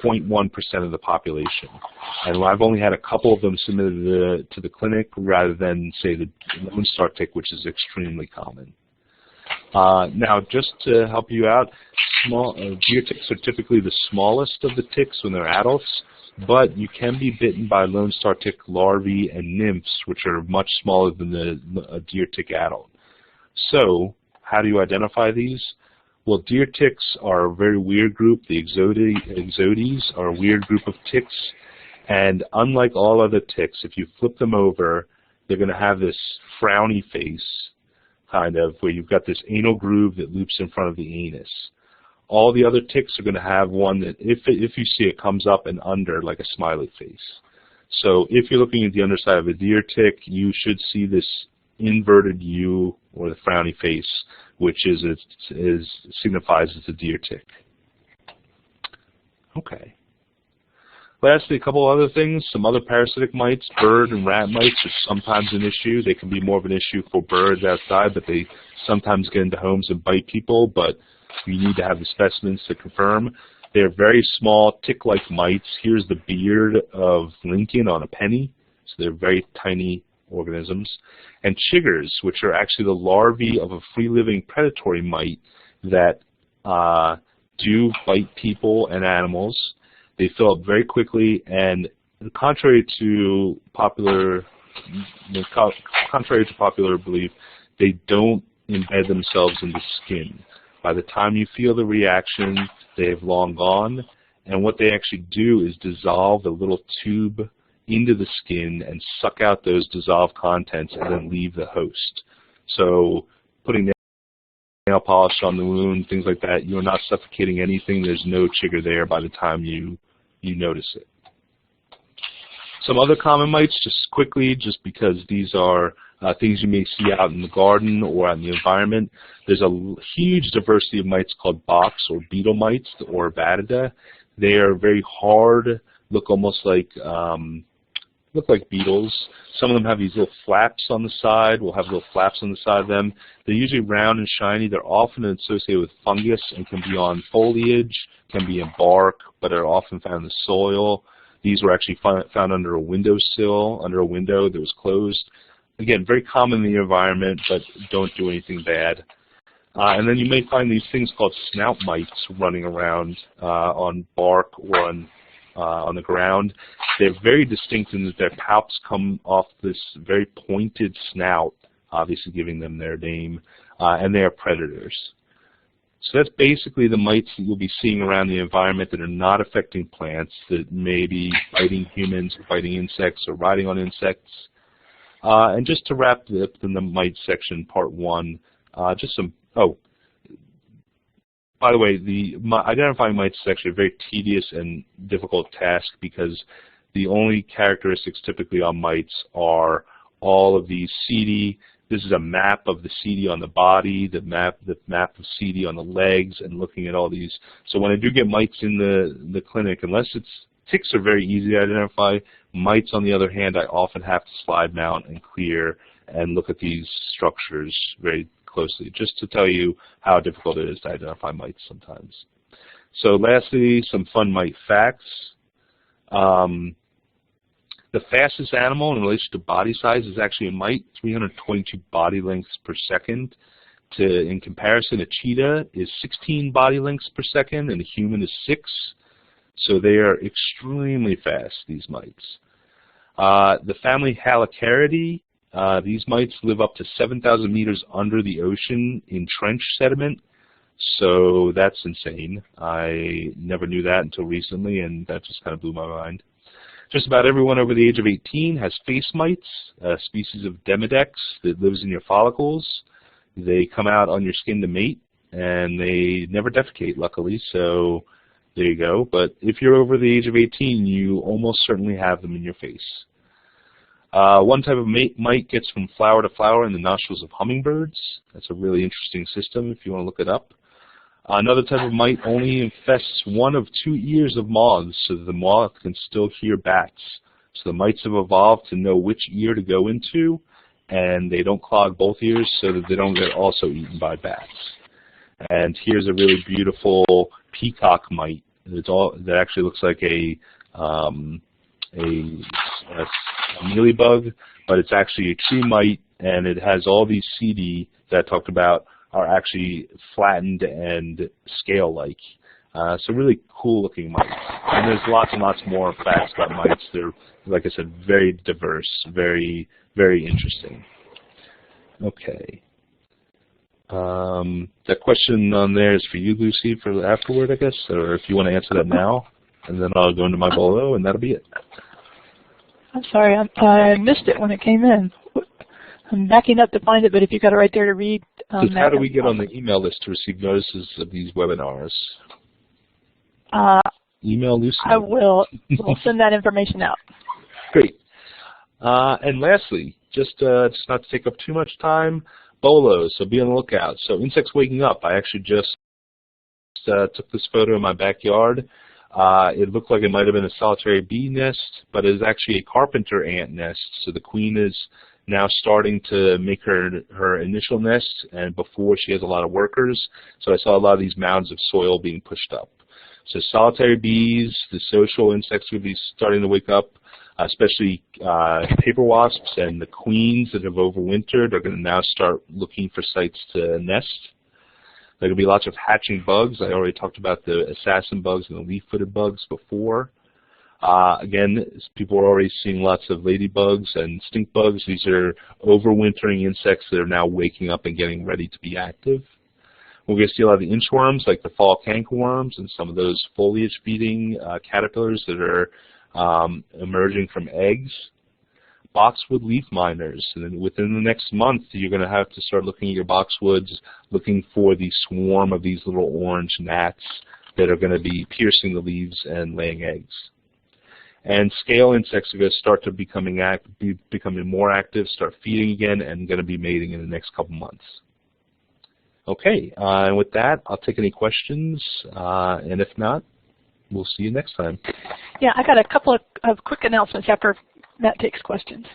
0.1% of the population. And I've only had a couple of them submitted to the clinic rather than, say, the Munster tick, which is extremely common. Now, just to help you out, deer ticks are typically the smallest of the ticks when they're adults, but you can be bitten by Lone Star tick larvae and nymphs, which are much smaller than a deer tick adult. So, how do you identify these? Well, deer ticks are a very weird group. The Exodes are a weird group of ticks, and unlike all other ticks, if you flip them over, they're going to have this frowny face, kind of, where you've got this anal groove that loops in front of the anus. All the other ticks are going to have one that, if you see it, comes up and under like a smiley face. So if you're looking at the underside of a deer tick, you should see this inverted U, or the frowny face, which signifies it's a deer tick. Okay. Lastly, a couple other things. Some other parasitic mites, bird and rat mites, are sometimes an issue. They can be more of an issue for birds outside, but they sometimes get into homes and bite people, but you need to have the specimens to confirm. They're very small, tick-like mites. Here's the beard of Lincoln on a penny. So they're very tiny organisms. And chiggers, which are actually the larvae of a free-living predatory mite that do bite people and animals. They fill up very quickly, and contrary to popular belief, they don't embed themselves in the skin. By the time you feel the reaction, they have long gone, and what they actually do is dissolve a little tube into the skin and suck out those dissolved contents and then leave the host. So putting nail polish on the wound, things like that, you're not suffocating anything. There's no chigger there by the time you notice it. Some other common mites, just quickly, just because these are things you may see out in the garden or out in the environment. There's a huge diversity of mites called box or beetle mites, or Vatida. They are very hard, look almost like beetles. Some of them have these little flaps on the side. We'll have little flaps on the side of them. They're usually round and shiny. They're often associated with fungus and can be on foliage, can be in bark, but are often found in the soil. These were actually found under a windowsill, under a window that was closed. Again, very common in the environment, but don't do anything bad. And then you may find these things called snout mites running around on bark or on the ground. They're very distinct in that their palps come off this very pointed snout, obviously giving them their name, and they are predators. So that's basically the mites that you'll be seeing around the environment that are not affecting plants, that may be biting humans, or biting insects, or riding on insects. And just to wrap up in the mite section, part one, just some, by the way, identifying mites is actually a very tedious and difficult task because the only characteristics typically on mites are all of these seedy. This is a map of the seedy on the body, the map of seedy on the legs, and looking at all these. So when I do get mites in the clinic, unless ticks are very easy to identify. Mites, on the other hand, I often have to slide mount and clear and look at these structures very closely, just to tell you how difficult it is to identify mites sometimes. So lastly, some fun mite facts. The fastest animal in relation to body size is actually a mite, 322 body lengths per second. In comparison, a cheetah is 16 body lengths per second, and a human is 6. So they are extremely fast, these mites. The family Halicaridae, these mites live up to 7,000 meters under the ocean in trench sediment. So that's insane. I never knew that until recently, and that just kind of blew my mind. Just about everyone over the age of 18 has face mites, a species of Demodex that lives in your follicles. They come out on your skin to mate, and they never defecate, luckily, so there you go. But if you're over the age of 18, you almost certainly have them in your face. One type of mite gets from flower to flower in the nostrils of hummingbirds. That's a really interesting system if you want to look it up. Another type of mite only infests one of 2 ears of moths, so that the moth can still hear bats. So the mites have evolved to know which ear to go into, and they don't clog both ears so that they don't get also eaten by bats. And here's a really beautiful peacock mite. That actually looks like a mealybug, but it's actually a true mite, and it has all these CD that I talked about are actually flattened and scale-like. So really cool-looking mites. And there's lots and lots more facts about mites. They're, like I said, very diverse, very, very interesting. Okay. That question on there is for you, Lucy, for afterward, I guess, or if you want to answer that now, and then I'll go into my bolo, and that'll be it. I'm sorry, I missed it when it came in. I'm backing up to find it, but if you got it right there to read. Just how do we get on the email list to receive notices of these webinars? Email Lucy. I will. We'll send that information out. Great. And lastly, just not to take up too much time, bolos, so be on the lookout. So insects waking up. I actually just took this photo in my backyard. It looked like it might have been a solitary bee nest, but it is actually a carpenter ant nest. So the queen is now starting to make her initial nest, and before she has a lot of workers. So I saw a lot of these mounds of soil being pushed up. So solitary bees, the social insects will be starting to wake up, especially paper wasps and the queens that have overwintered are going to now start looking for sites to nest. There are going to be lots of hatching bugs. I already talked about the assassin bugs and the leaf-footed bugs before. Again, people are already seeing lots of ladybugs and stink bugs. These are overwintering insects that are now waking up and getting ready to be active. We're going to see a lot of the inchworms, like the fall cankerworms, and some of those foliage-feeding caterpillars that are emerging from eggs. Boxwood leaf miners, and then within the next month, you're going to have to start looking at your boxwoods, looking for the swarm of these little orange gnats that are going to be piercing the leaves and laying eggs. And scale insects are going to start to becoming more active, start feeding again, and going to be mating in the next couple months. Okay, and with that, I'll take any questions, and if not, we'll see you next time. Yeah, I got a couple of quick announcements after Matt takes questions.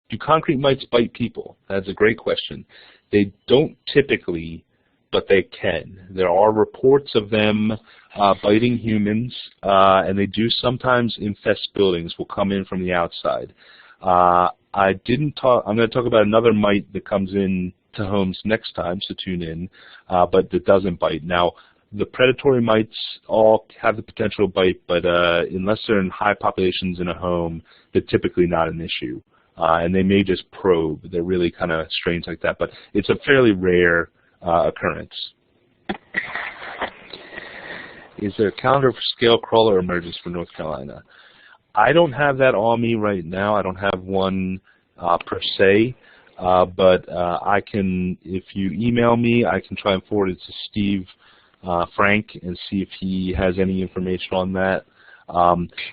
Do concrete mites bite people? That's a great question. They don't typically, but they can. There are reports of them biting humans, and they do sometimes infest buildings, will come in from the outside. I'm going to talk about another mite that comes in to homes next time, so tune in, but that doesn't bite. Now, the predatory mites all have the potential to bite, but unless they're in high populations in a home, they're typically not an issue. And they may just probe. They're really kind of strains like that, but it's a fairly rare occurrence. Is there a calendar for scale crawler emergence for North Carolina? I don't have that on me right now. I don't have one per se, but I can, if you email me, I can try and forward it to Steve Frank and see if he has any information on that.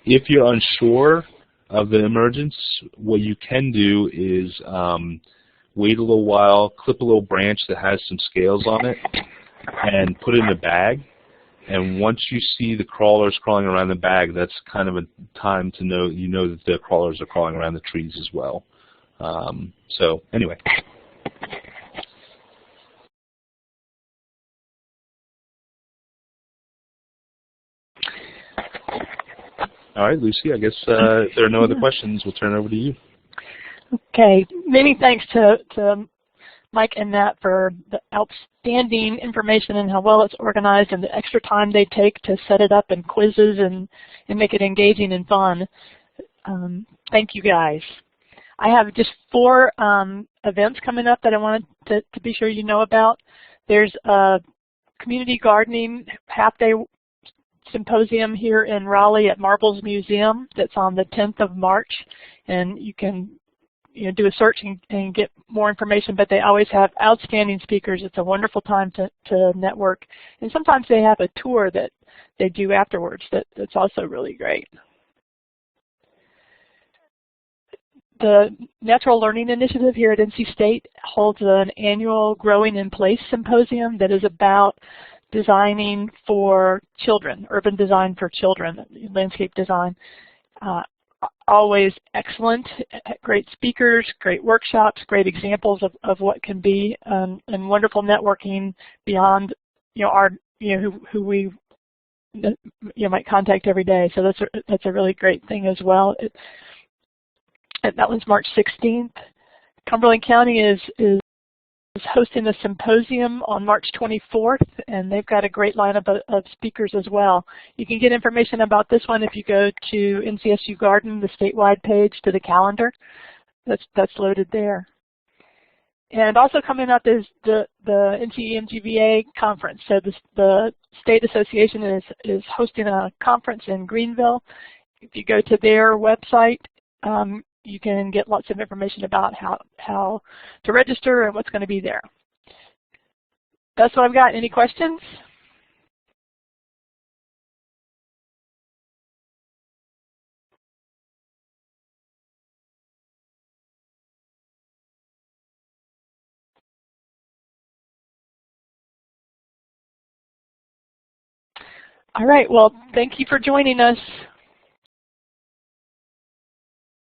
If you're unsure of the emergence, what you can do is wait a little while, clip a little branch that has some scales on it, and put it in a bag. And once you see the crawlers crawling around the bag, that's kind of a time to know that the crawlers are crawling around the trees as well. So anyway. All right, Lucy, I guess if there are no other questions, we'll turn it over to you. Okay. Many thanks to Mike and Matt for the outstanding information and how well it's organized and the extra time they take to set it up and quizzes and make it engaging and fun. Thank you guys. I have just 4 events coming up that I wanted to be sure you know about. There's a community gardening half-day symposium here in Raleigh at Marbles Museum that's on the 10th of March, and you can do a search and get more information, but they always have outstanding speakers. It's a wonderful time to network, and sometimes they have a tour that they do afterwards that's also really great. The Natural Learning Initiative here at NC State holds an annual Growing in Place symposium that is about designing for children, urban design for children, landscape design. Always excellent, great speakers, great workshops, great examples of what can be, and wonderful networking beyond who we might contact every day. So that's a really great thing as well. That one's March 16th. Cumberland County is hosting a symposium on March 24th, and they've got a great lineup of speakers as well. You can get information about this one if you go to NCSU Garden, the statewide page, to the calendar. That's loaded there. And also coming up is the NCEMGVA conference. So the state association is hosting a conference in Greenville. If you go to their website, you can get lots of information about how to register and what's going to be there. That's what I've got. Any questions? All right. Well, thank you for joining us.